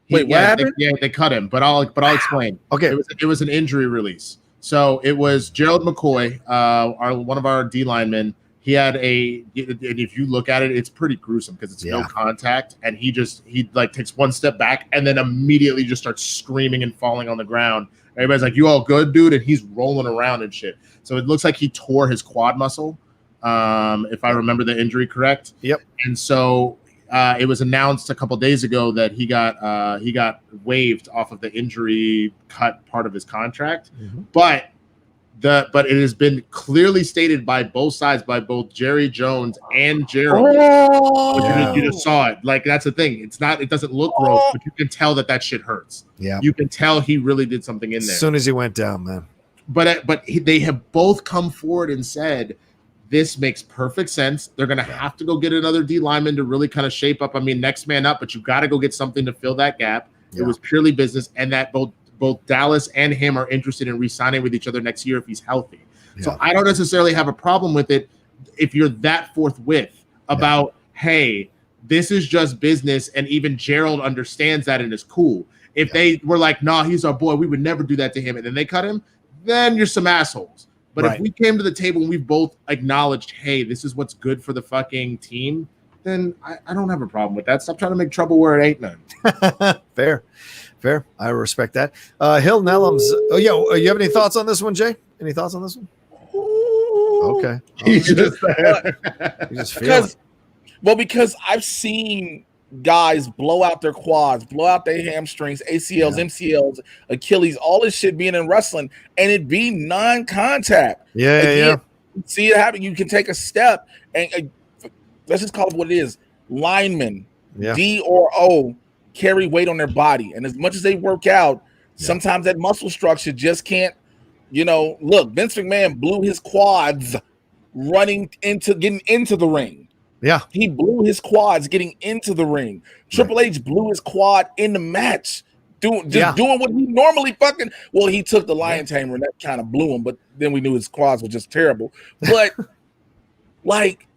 What happened? They cut him, but I'll explain. Okay. It was an injury release. So it was Gerald McCoy, one of our D linemen. He had and if you look at it, it's pretty gruesome because it's no contact, and he takes one step back and then immediately just starts screaming and falling on the ground. Everybody's like, "You all good, dude?" And he's rolling around and shit. So it looks like he tore his quad muscle, if I remember the injury correct. Yep. And so it was announced a couple days ago that he got waived off of the injury cut part of his contract, but it has been clearly stated by both sides, by both Jerry Jones and Gerald. You just saw it. Like, that's the thing. It doesn't look gross, but you can tell that shit hurts. Yeah. You can tell he really did something in there. As soon as he went down, man. But they have both come forward and said, this makes perfect sense. They're going to have to go get another D lineman to really kind of shape up. I mean, next man up, but you've got to go get something to fill that gap. Yeah. It was purely business, and that both Dallas and him are interested in re-signing with each other next year if he's healthy. Yeah. So I don't necessarily have a problem with it if you're that forthwith about, hey, this is just business, and even Gerald understands that and is cool. If they were like, nah, he's our boy, we would never do that to him, and then they cut him, then you're some assholes. But if we came to the table and we both acknowledged, hey, this is what's good for the fucking team, then I don't have a problem with that. Stop trying to make trouble where it ain't none. Fair. I respect that. Hill Nellums. You have any thoughts on this one, Jay? Any thoughts on this one? Okay. Because I've seen guys blow out their quads, blow out their hamstrings, ACLs, MCLs, Achilles, all this shit being in wrestling, and it be non-contact. See it happen. You can take a step, and let's just call it what it is. Linemen, D or O, carry weight on their body, and as much as they work out, sometimes that muscle structure just can't. Look, Vince McMahon blew his quads getting into the ring. Yeah, he blew his quads getting into the ring. Triple H blew his quad in the match, doing what he normally fucking. Well, he took the lion tamer and that kind of blew him, but then we knew his quads were just terrible. But like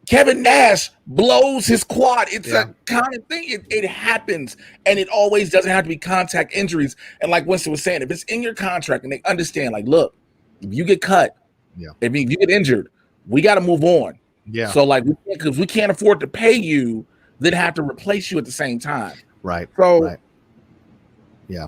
Kevin Nash blows his quad. It's a kind of thing. It happens, and it always doesn't have to be contact injuries. And like Winston was saying, if it's in your contract and they understand, like, look, if you get cut, if you get injured, we got to move on. Yeah. So like, because we can't afford to pay you, then have to replace you at the same time. Right. So, right. Yeah.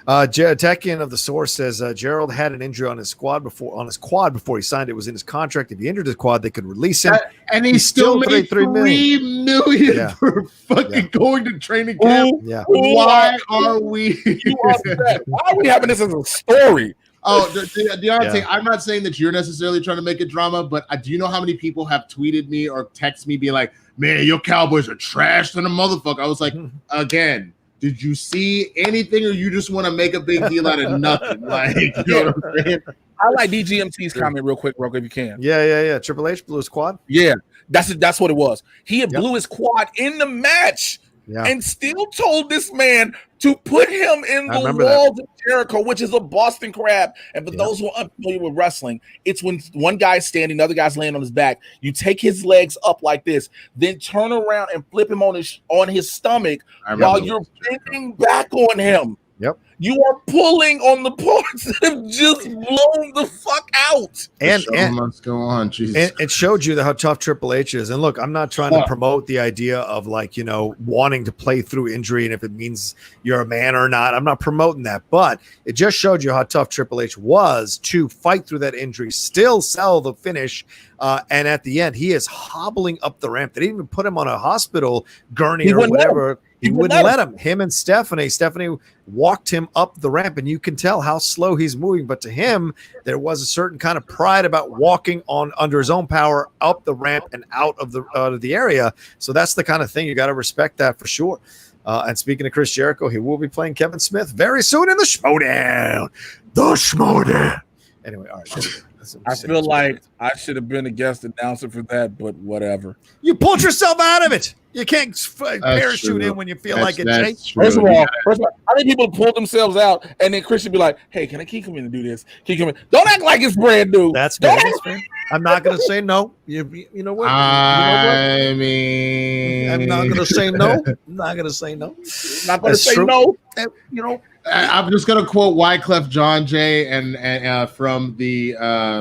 Techian of the Source says Gerald had an injury on his quad before he signed. It was in his contract. If he injured his quad, they could release him. And he still made $3 million for fucking going to training camp. Yeah. Why are we? Why are we having this as a story? Oh, Deontay, I'm not saying that you're necessarily trying to make it drama, but do you know how many people have tweeted me or text me being like, man, your Cowboys are trash than a motherfucker? I was like, again, did you see anything or you just want to make a big deal out of nothing? Like, you know what I'm saying? I like DGMT's comment real quick, Rocha, if you can. Yeah. Triple H blew his quad. Yeah, that's what it was. He had blew his quad in the match and still told this man to put him in the walls of Jericho, which is a Boston Crab. And for those who are unfamiliar with wrestling, it's when one guy's standing, the other guy's laying on his back. You take his legs up like this, then turn around and flip him on his stomach while you're bending back on him. Yep. You are pulling on the parts that have just blown the fuck out. And must go on, Jesus. And it showed you how tough Triple H is. And look, I'm not trying to promote the idea of like, wanting to play through injury and if it means you're a man or not. I'm not promoting that, but it just showed you how tough Triple H was to fight through that injury, still sell the finish. And at the end, he is hobbling up the ramp. They didn't even put him on a hospital gurney or whatever. He wouldn't let him. Him and Stephanie walked him up the ramp, and you can tell how slow he's moving. But to him, there was a certain kind of pride about walking on under his own power up the ramp and out of the area. So that's the kind of thing you got to respect that for sure. And speaking of Chris Jericho, he will be playing Kevin Smith very soon in the Schmodown. The Schmodown. Anyway, all right. I feel like I should have been a guest announcer for that, but whatever. You pulled yourself out of it. You can't parachute in when you feel like it, Jay. First of all, how many people pull themselves out and then Chris should be like, hey, can I keep coming and do this? Keep coming. Don't act like it's brand new. That's fair. I'm not going to say no. You know what? I mean, I'm not going to say no. I'm not going to say no. Not going to say no. I'm just gonna quote Wyclef John Jay and from the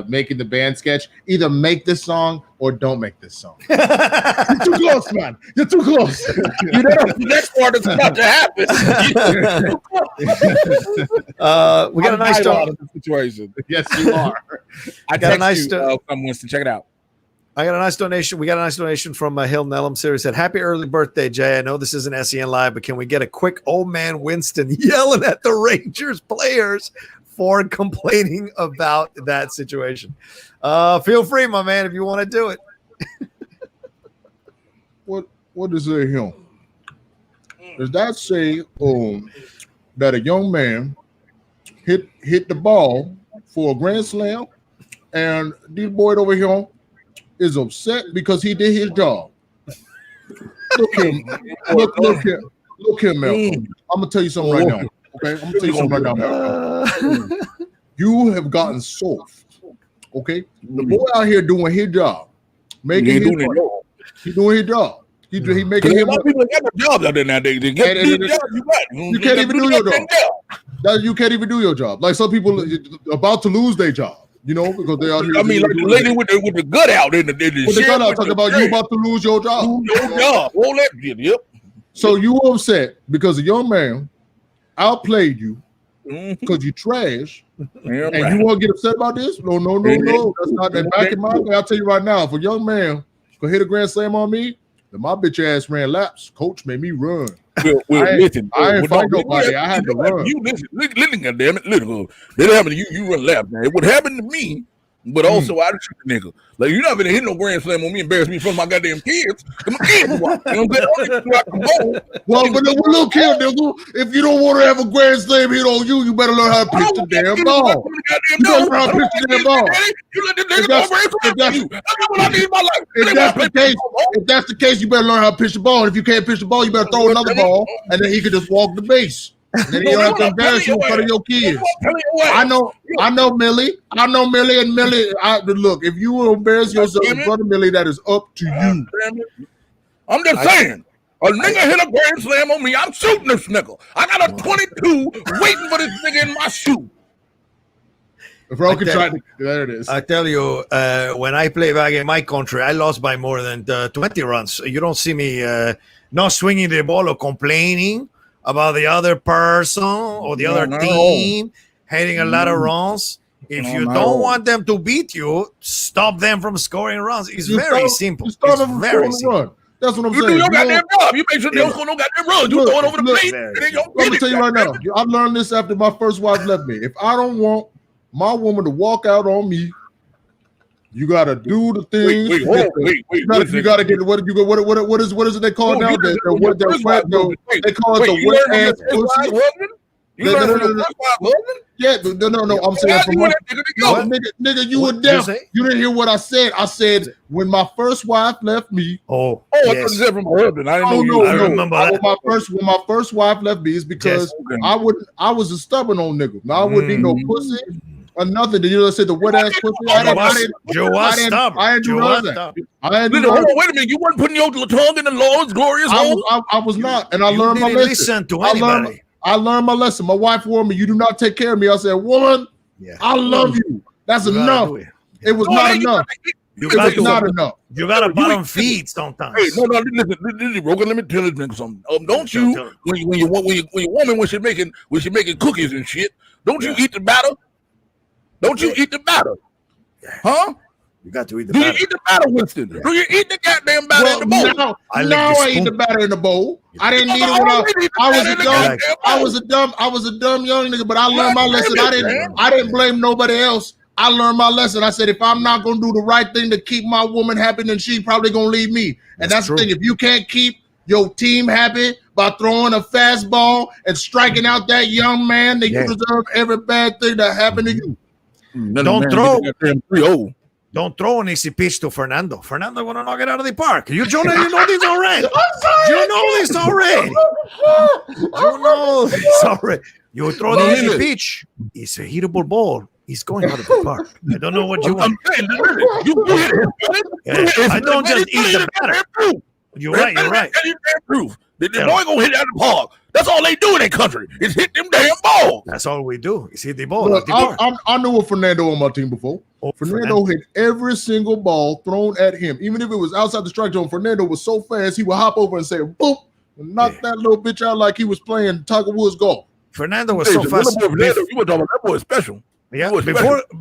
Making the Band sketch. Either make this song or don't make this song. You're too close, man. You're too close. You know the next part is about to happen. We got a nice situation. Yes, you are. I got a nice from Winston. Check it out. I got a nice donation. We got a nice donation from Hill Nellum series. Said, happy early birthday, Jay. I know this isn't SEN Live, but can we get a quick old man Winston yelling at the Rangers players for complaining about that situation? Feel free, my man, if you want to do it. What does it him? Does that say that a young man hit the ball for a grand slam and this boy over here is upset because he did his job? Look here, Malcolm. I'm gonna tell you something right now. Okay, I'm gonna tell you something right now, Malcolm. You have gotten soft. Okay, the boy out here doing his job, making his money. He's doing his job. He making his money. People got the job out there nowadays. You can't even do your job. You can't even do your job. Like some people about to lose their job. Because they are. I mean, like the lady with the gut out in the with the gut out talking about you about to lose your job. Won't let you. Yep. So you upset because a young man outplayed you because you trash, and you want to get upset about this? No. That's not that. Back in my way, I'll tell you right now, if a young man could hit a grand slam on me, then my bitch ass ran laps. Coach made me run. Listen, I ain't fight nobody. I had to run. You listen, goddamn it, listen. That happened to you. You run laps, man. It would happen to me, but also I shoot the nigga. Like you're not gonna hit no grand slam on me, embarrass me in front of my goddamn kids. My kids watch. You know what I'm saying? Well, but look here, nigga. If you don't want to have a grand slam hit on you, you better learn how to pitch the damn ball. You better learn how to pitch the damn ball. You let the nigga go grand slam. That's what I need in my life. If that's the case, you better learn how to pitch the ball. And if you can't pitch the ball, you better throw another ball, and then he can just walk the base. And then you don't have to embarrass you in front of your kids. I know, Millie. And Millie. Look, if you will embarrass yourself in front of Millie, that is up to you. I'm just saying. A nigga hit a grand slam on me. I'm shooting this nigga. I got a 22 waiting for this nigga in my shoe. If Rocha tried to, there it is. I tell you, when I play back in my country, I lost by more than 20 runs. You don't see me not swinging the ball or complaining about the other person or the other team hitting a lot of runs. If you don't want them to beat you, stop them from scoring runs. It's very simple. It's very simple. That's what I'm saying. You do your goddamn job. You make sure they don't score no goddamn runs. You throw it over the plate. Let me tell you right now. I learned this after my first wife left me. If I don't want my woman to walk out on me, you gotta do the things. Wait. You gotta get what is it they call now? They call it the wet ass pussy. You learned from your first wife husband? Yeah, no. I'm saying from nigga, you were deaf. You didn't hear what I said. I said when my first wife left me. I thought you said from her husband. I didn't know you. I remember that. When my first wife left me is because I was a stubborn old nigga. Now I wouldn't eat no pussy or nothing. Did you say the wet ass pussy? I didn't do that. Hold on, wait a minute. You weren't putting your tongue in the Lord's glorious hole. I was not, and I learned my lesson. Listen to anybody. I learned my lesson. My wife warned me, you do not take care of me. I said, woman, I love you. That's enough. It was not enough. You got to bottom feed sometimes. Hey, no, listen, Rocha, let me tell you something. Don't you, when your woman, when she making cookies and shit, don't you eat the batter? Don't you eat the batter? Huh? You got to eat the batter. Do you eat the batter, Winston? Do you eat the goddamn batter in the bowl? Now I eat the batter in the bowl. I didn't need it when I was a dumb young nigga, but I learned my lesson. I didn't blame nobody else. I learned my lesson. I said, if I'm not gonna do the right thing to keep my woman happy, then she's probably gonna leave me. And that's the thing. If you can't keep your team happy by throwing a fastball and striking out that young man, then you deserve every bad thing that happened to you. Don't throw an easy pitch to Fernando. Fernando want to knock it out of the park. You know this already. You know this already. You throw the easy pitch. It's a hittable ball. He's going out of the park. I don't know what you want. I don't just eat the batter. You're right. The boy gonna hit out the park. That's all they do in that country is hit them damn balls. That's all we do is hit the ball. Look, I knew a Fernando on my team before. Fernando hit every single ball thrown at him. Even if it was outside the strike zone, Fernando was so fast, he would hop over and say, boop, and knock that little bitch out like he was playing Tiger Woods golf. Fernando was so fast. You were talking about that boy is special. Yeah,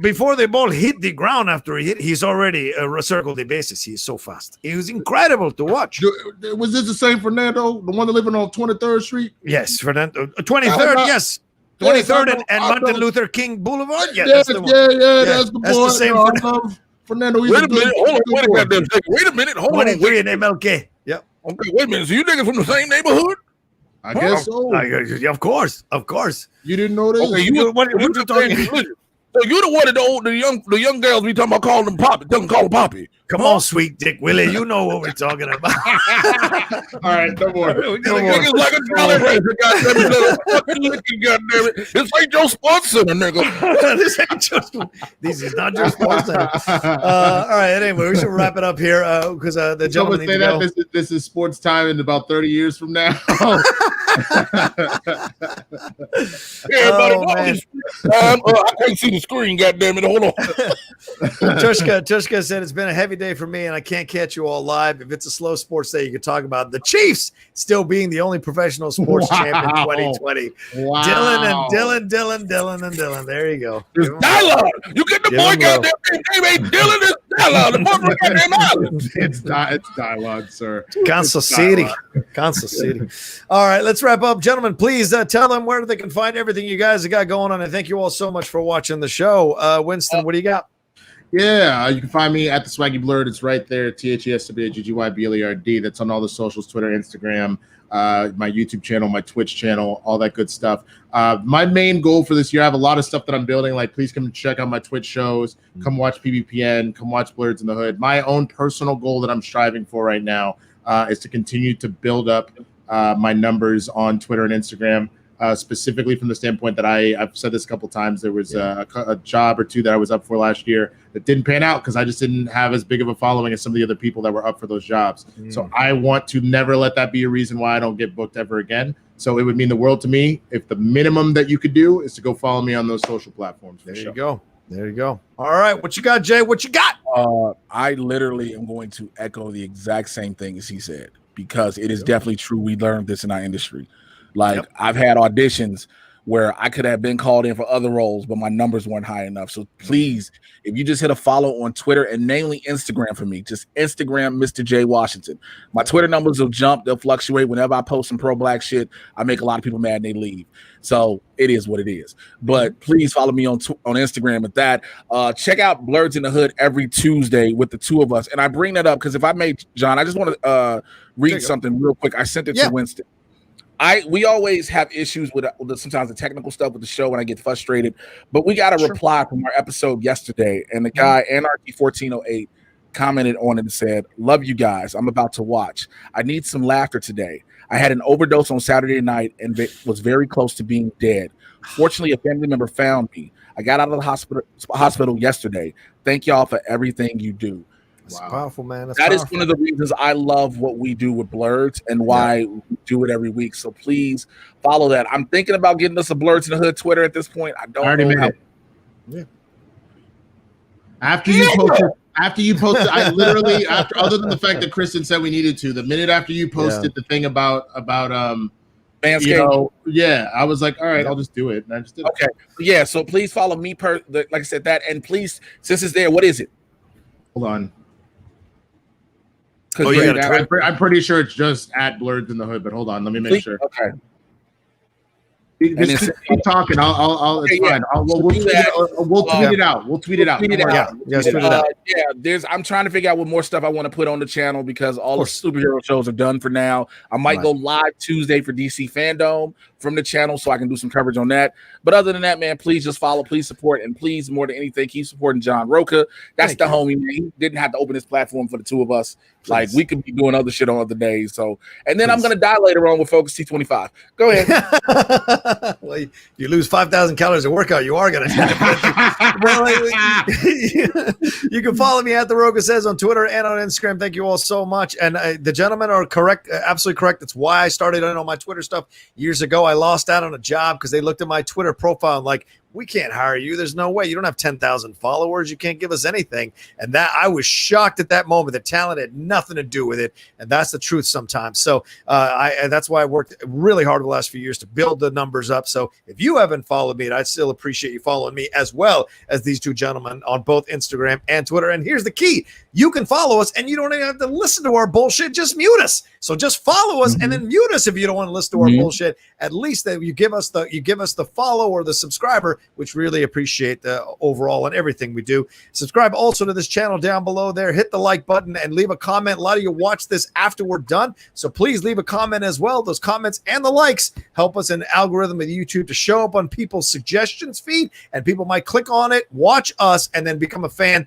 before the ball hit the ground after he hit, he's already circled the bases. He's so fast. It was incredible to watch. Was this the same Fernando, the one that living on 23rd Street? Yes, Fernando. 23rd, yes. 23rd and Martin Luther King Boulevard? Yeah, that's the one. That's the boy. That's the same Fernando. Fernando. Wait a minute. Hold on. 23 and MLK. Yeah. Okay, wait a minute. So you niggas from the same neighborhood? I guess so. Of course. You didn't know that? Okay, what you talking about? So you're the one that the young girls we talking about calling them Poppy. Tell them call them Poppy. Come on, sweet Dick Willie. You know what we're talking about. All right, no more. Niggas like a jolly racer, goddammit. Fucking licking, goddammit. This ain't your sports center, nigga. This is not your sports center. All right, anyway, we should wrap it up here because the gentleman needs to go. This is sports time in about 30 years from now. I can't see the screen, goddammit. Hold on. Tushka said it's been a heavy day for me and I can't catch you all live. If it's a slow sports day, you can talk about the Chiefs still being the only professional sports champ in 2020. Wow. Dylan. There you go. It's dialogue. You get the boy goddamn name ain't Dylan. It's dialogue. The boy from goddamn island. It's dialogue, sir. Kansas City. All right, let's wrap up. Gentlemen, please tell them where they can find everything you guys have got going on. And thank you all so much for watching the show. Winston, what do you got? Yeah, you can find me at the Swaggy Blurred. It's right there, THESWAGGYBLERD. That's on all the socials, Twitter, Instagram, my YouTube channel, my Twitch channel, all that good stuff. My main goal for this year, I have a lot of stuff that I'm building. Like, please come check out my Twitch shows. Come watch PBPN. Come watch Blurs in the Hood. My own personal goal that I'm striving for right now is to continue to build up my numbers on Twitter and Instagram. Specifically from the standpoint that I've said this a couple times, there was a job or two that I was up for last year that didn't pan out because I just didn't have as big of a following as some of the other people that were up for those jobs. So I want to never let that be a reason why I don't get booked ever again. So it would mean the world to me if the minimum that you could do is to go follow me on those social platforms. There you go. There you go. All right. What you got, Jay? What you got? I literally am going to echo the exact same thing as he said, because it is definitely true. We learned this in our industry. Like, I've had auditions where I could have been called in for other roles, but my numbers weren't high enough. So please, if you just hit a follow on Twitter and mainly Instagram for me, just Instagram Mr. J Washington. My Twitter numbers will jump. They'll fluctuate. Whenever I post some pro-black shit, I make a lot of people mad and they leave. So it is what it is. But please follow me on Instagram at that. Check out Blurs in the Hood every Tuesday with the two of us. And I bring that up because if I may, John, I just want to read something real quick. I sent it to Winston. We always have issues with sometimes the technical stuff with the show when I get frustrated, but we got a reply from our episode yesterday, and the guy Anarchy1408 commented on it and said, "Love you guys. I'm about to watch. I need some laughter today. I had an overdose on Saturday night and was very close to being dead. Fortunately, a family member found me. I got out of the hospital yesterday. Thank y'all for everything you do." That's powerful, man. That is one of the reasons I love what we do with Blurs and why we do it every week. So please follow that. I'm thinking about getting us a Blurs in the Hood Twitter at this point. I don't know how. After you posted, I literally, other than the fact that Kristen said we needed to, the minute after you posted the thing about Manscaped, I was like, all right, I'll just do it. And I just did it. Yeah. So please follow me like I said that, and please, since it's there, what is it? Hold on. I'm pretty sure it's just at Blurs in the Hood, but hold on, let me make sure. Okay. Just keep talking. It's fine. We'll tweet it out. We'll tweet it out. I'm trying to figure out what more stuff I want to put on the channel because all the superhero shows are done for now. I might go live Tuesday for DC Fandom from the channel so I can do some coverage on that. But other than that, man, please just follow, please support, and please, more than anything, keep supporting John Rocha. That's the homie, man. He didn't have to open his platform for the two of us. Please. Like, we could be doing other shit on other days. So, and then I'm going to die later on with Focus T25. Go ahead. Well, you lose 5,000 calories a workout, you are going to you can follow me at The Rocha Says on Twitter and on Instagram. Thank you all so much. And the gentlemen are correct, absolutely correct. That's why I started on my Twitter stuff years ago. I lost out on a job because they looked at my Twitter profile and like, we can't hire you. There's no way. You don't have 10,000 followers. You can't give us anything. And that I was shocked at that moment. The talent had nothing to do with it. And that's the truth sometimes. So that's why I worked really hard the last few years to build the numbers up. So if you haven't followed me, I'd still appreciate you following me as well as these two gentlemen on both Instagram and Twitter. And here's the key. You can follow us and you don't even have to listen to our bullshit. Just mute us. So just follow us and then mute us if you don't want to listen to our bullshit. At least that you give us the follow or the subscriber, which really appreciate the overall and everything we do. Subscribe also to this channel down below there. Hit the like button and leave a comment. A lot of you watch this after we're done, so please leave a comment as well. Those comments and the likes help us in the algorithm of YouTube to show up on people's suggestions feed, and people might click on it, watch us, and then become a fan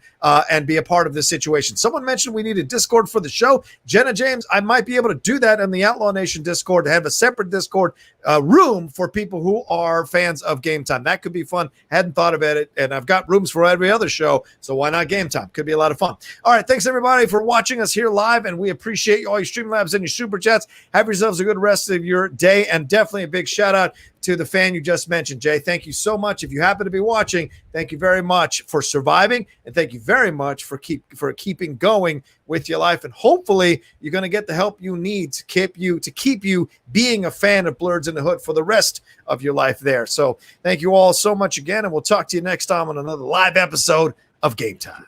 and be a part of this situation. Someone mentioned we need a Discord for the show. Jenna James, I might be able to do that in the Outlaw Nation Discord, to have a separate Discord room for people who are fans of Game Time. That could be fun. Hadn't thought about it, and I've got rooms for every other show, so why not Game Time? Could be a lot of fun. All right, thanks everybody for watching us here live, and we appreciate all your StreamLabs and your Super Chats. Have yourselves a good rest of your day, and definitely a big shout out to the fan you just mentioned, Jay. Thank you so much. If you happen to be watching, thank you very much for surviving, and thank you very much for keeping going with your life. And hopefully, you're going to get the help you need to keep you being a fan of Blurs in the Hood for the rest of your life there. So, thank you all so much again, and we'll talk to you next time on another live episode of Game Time.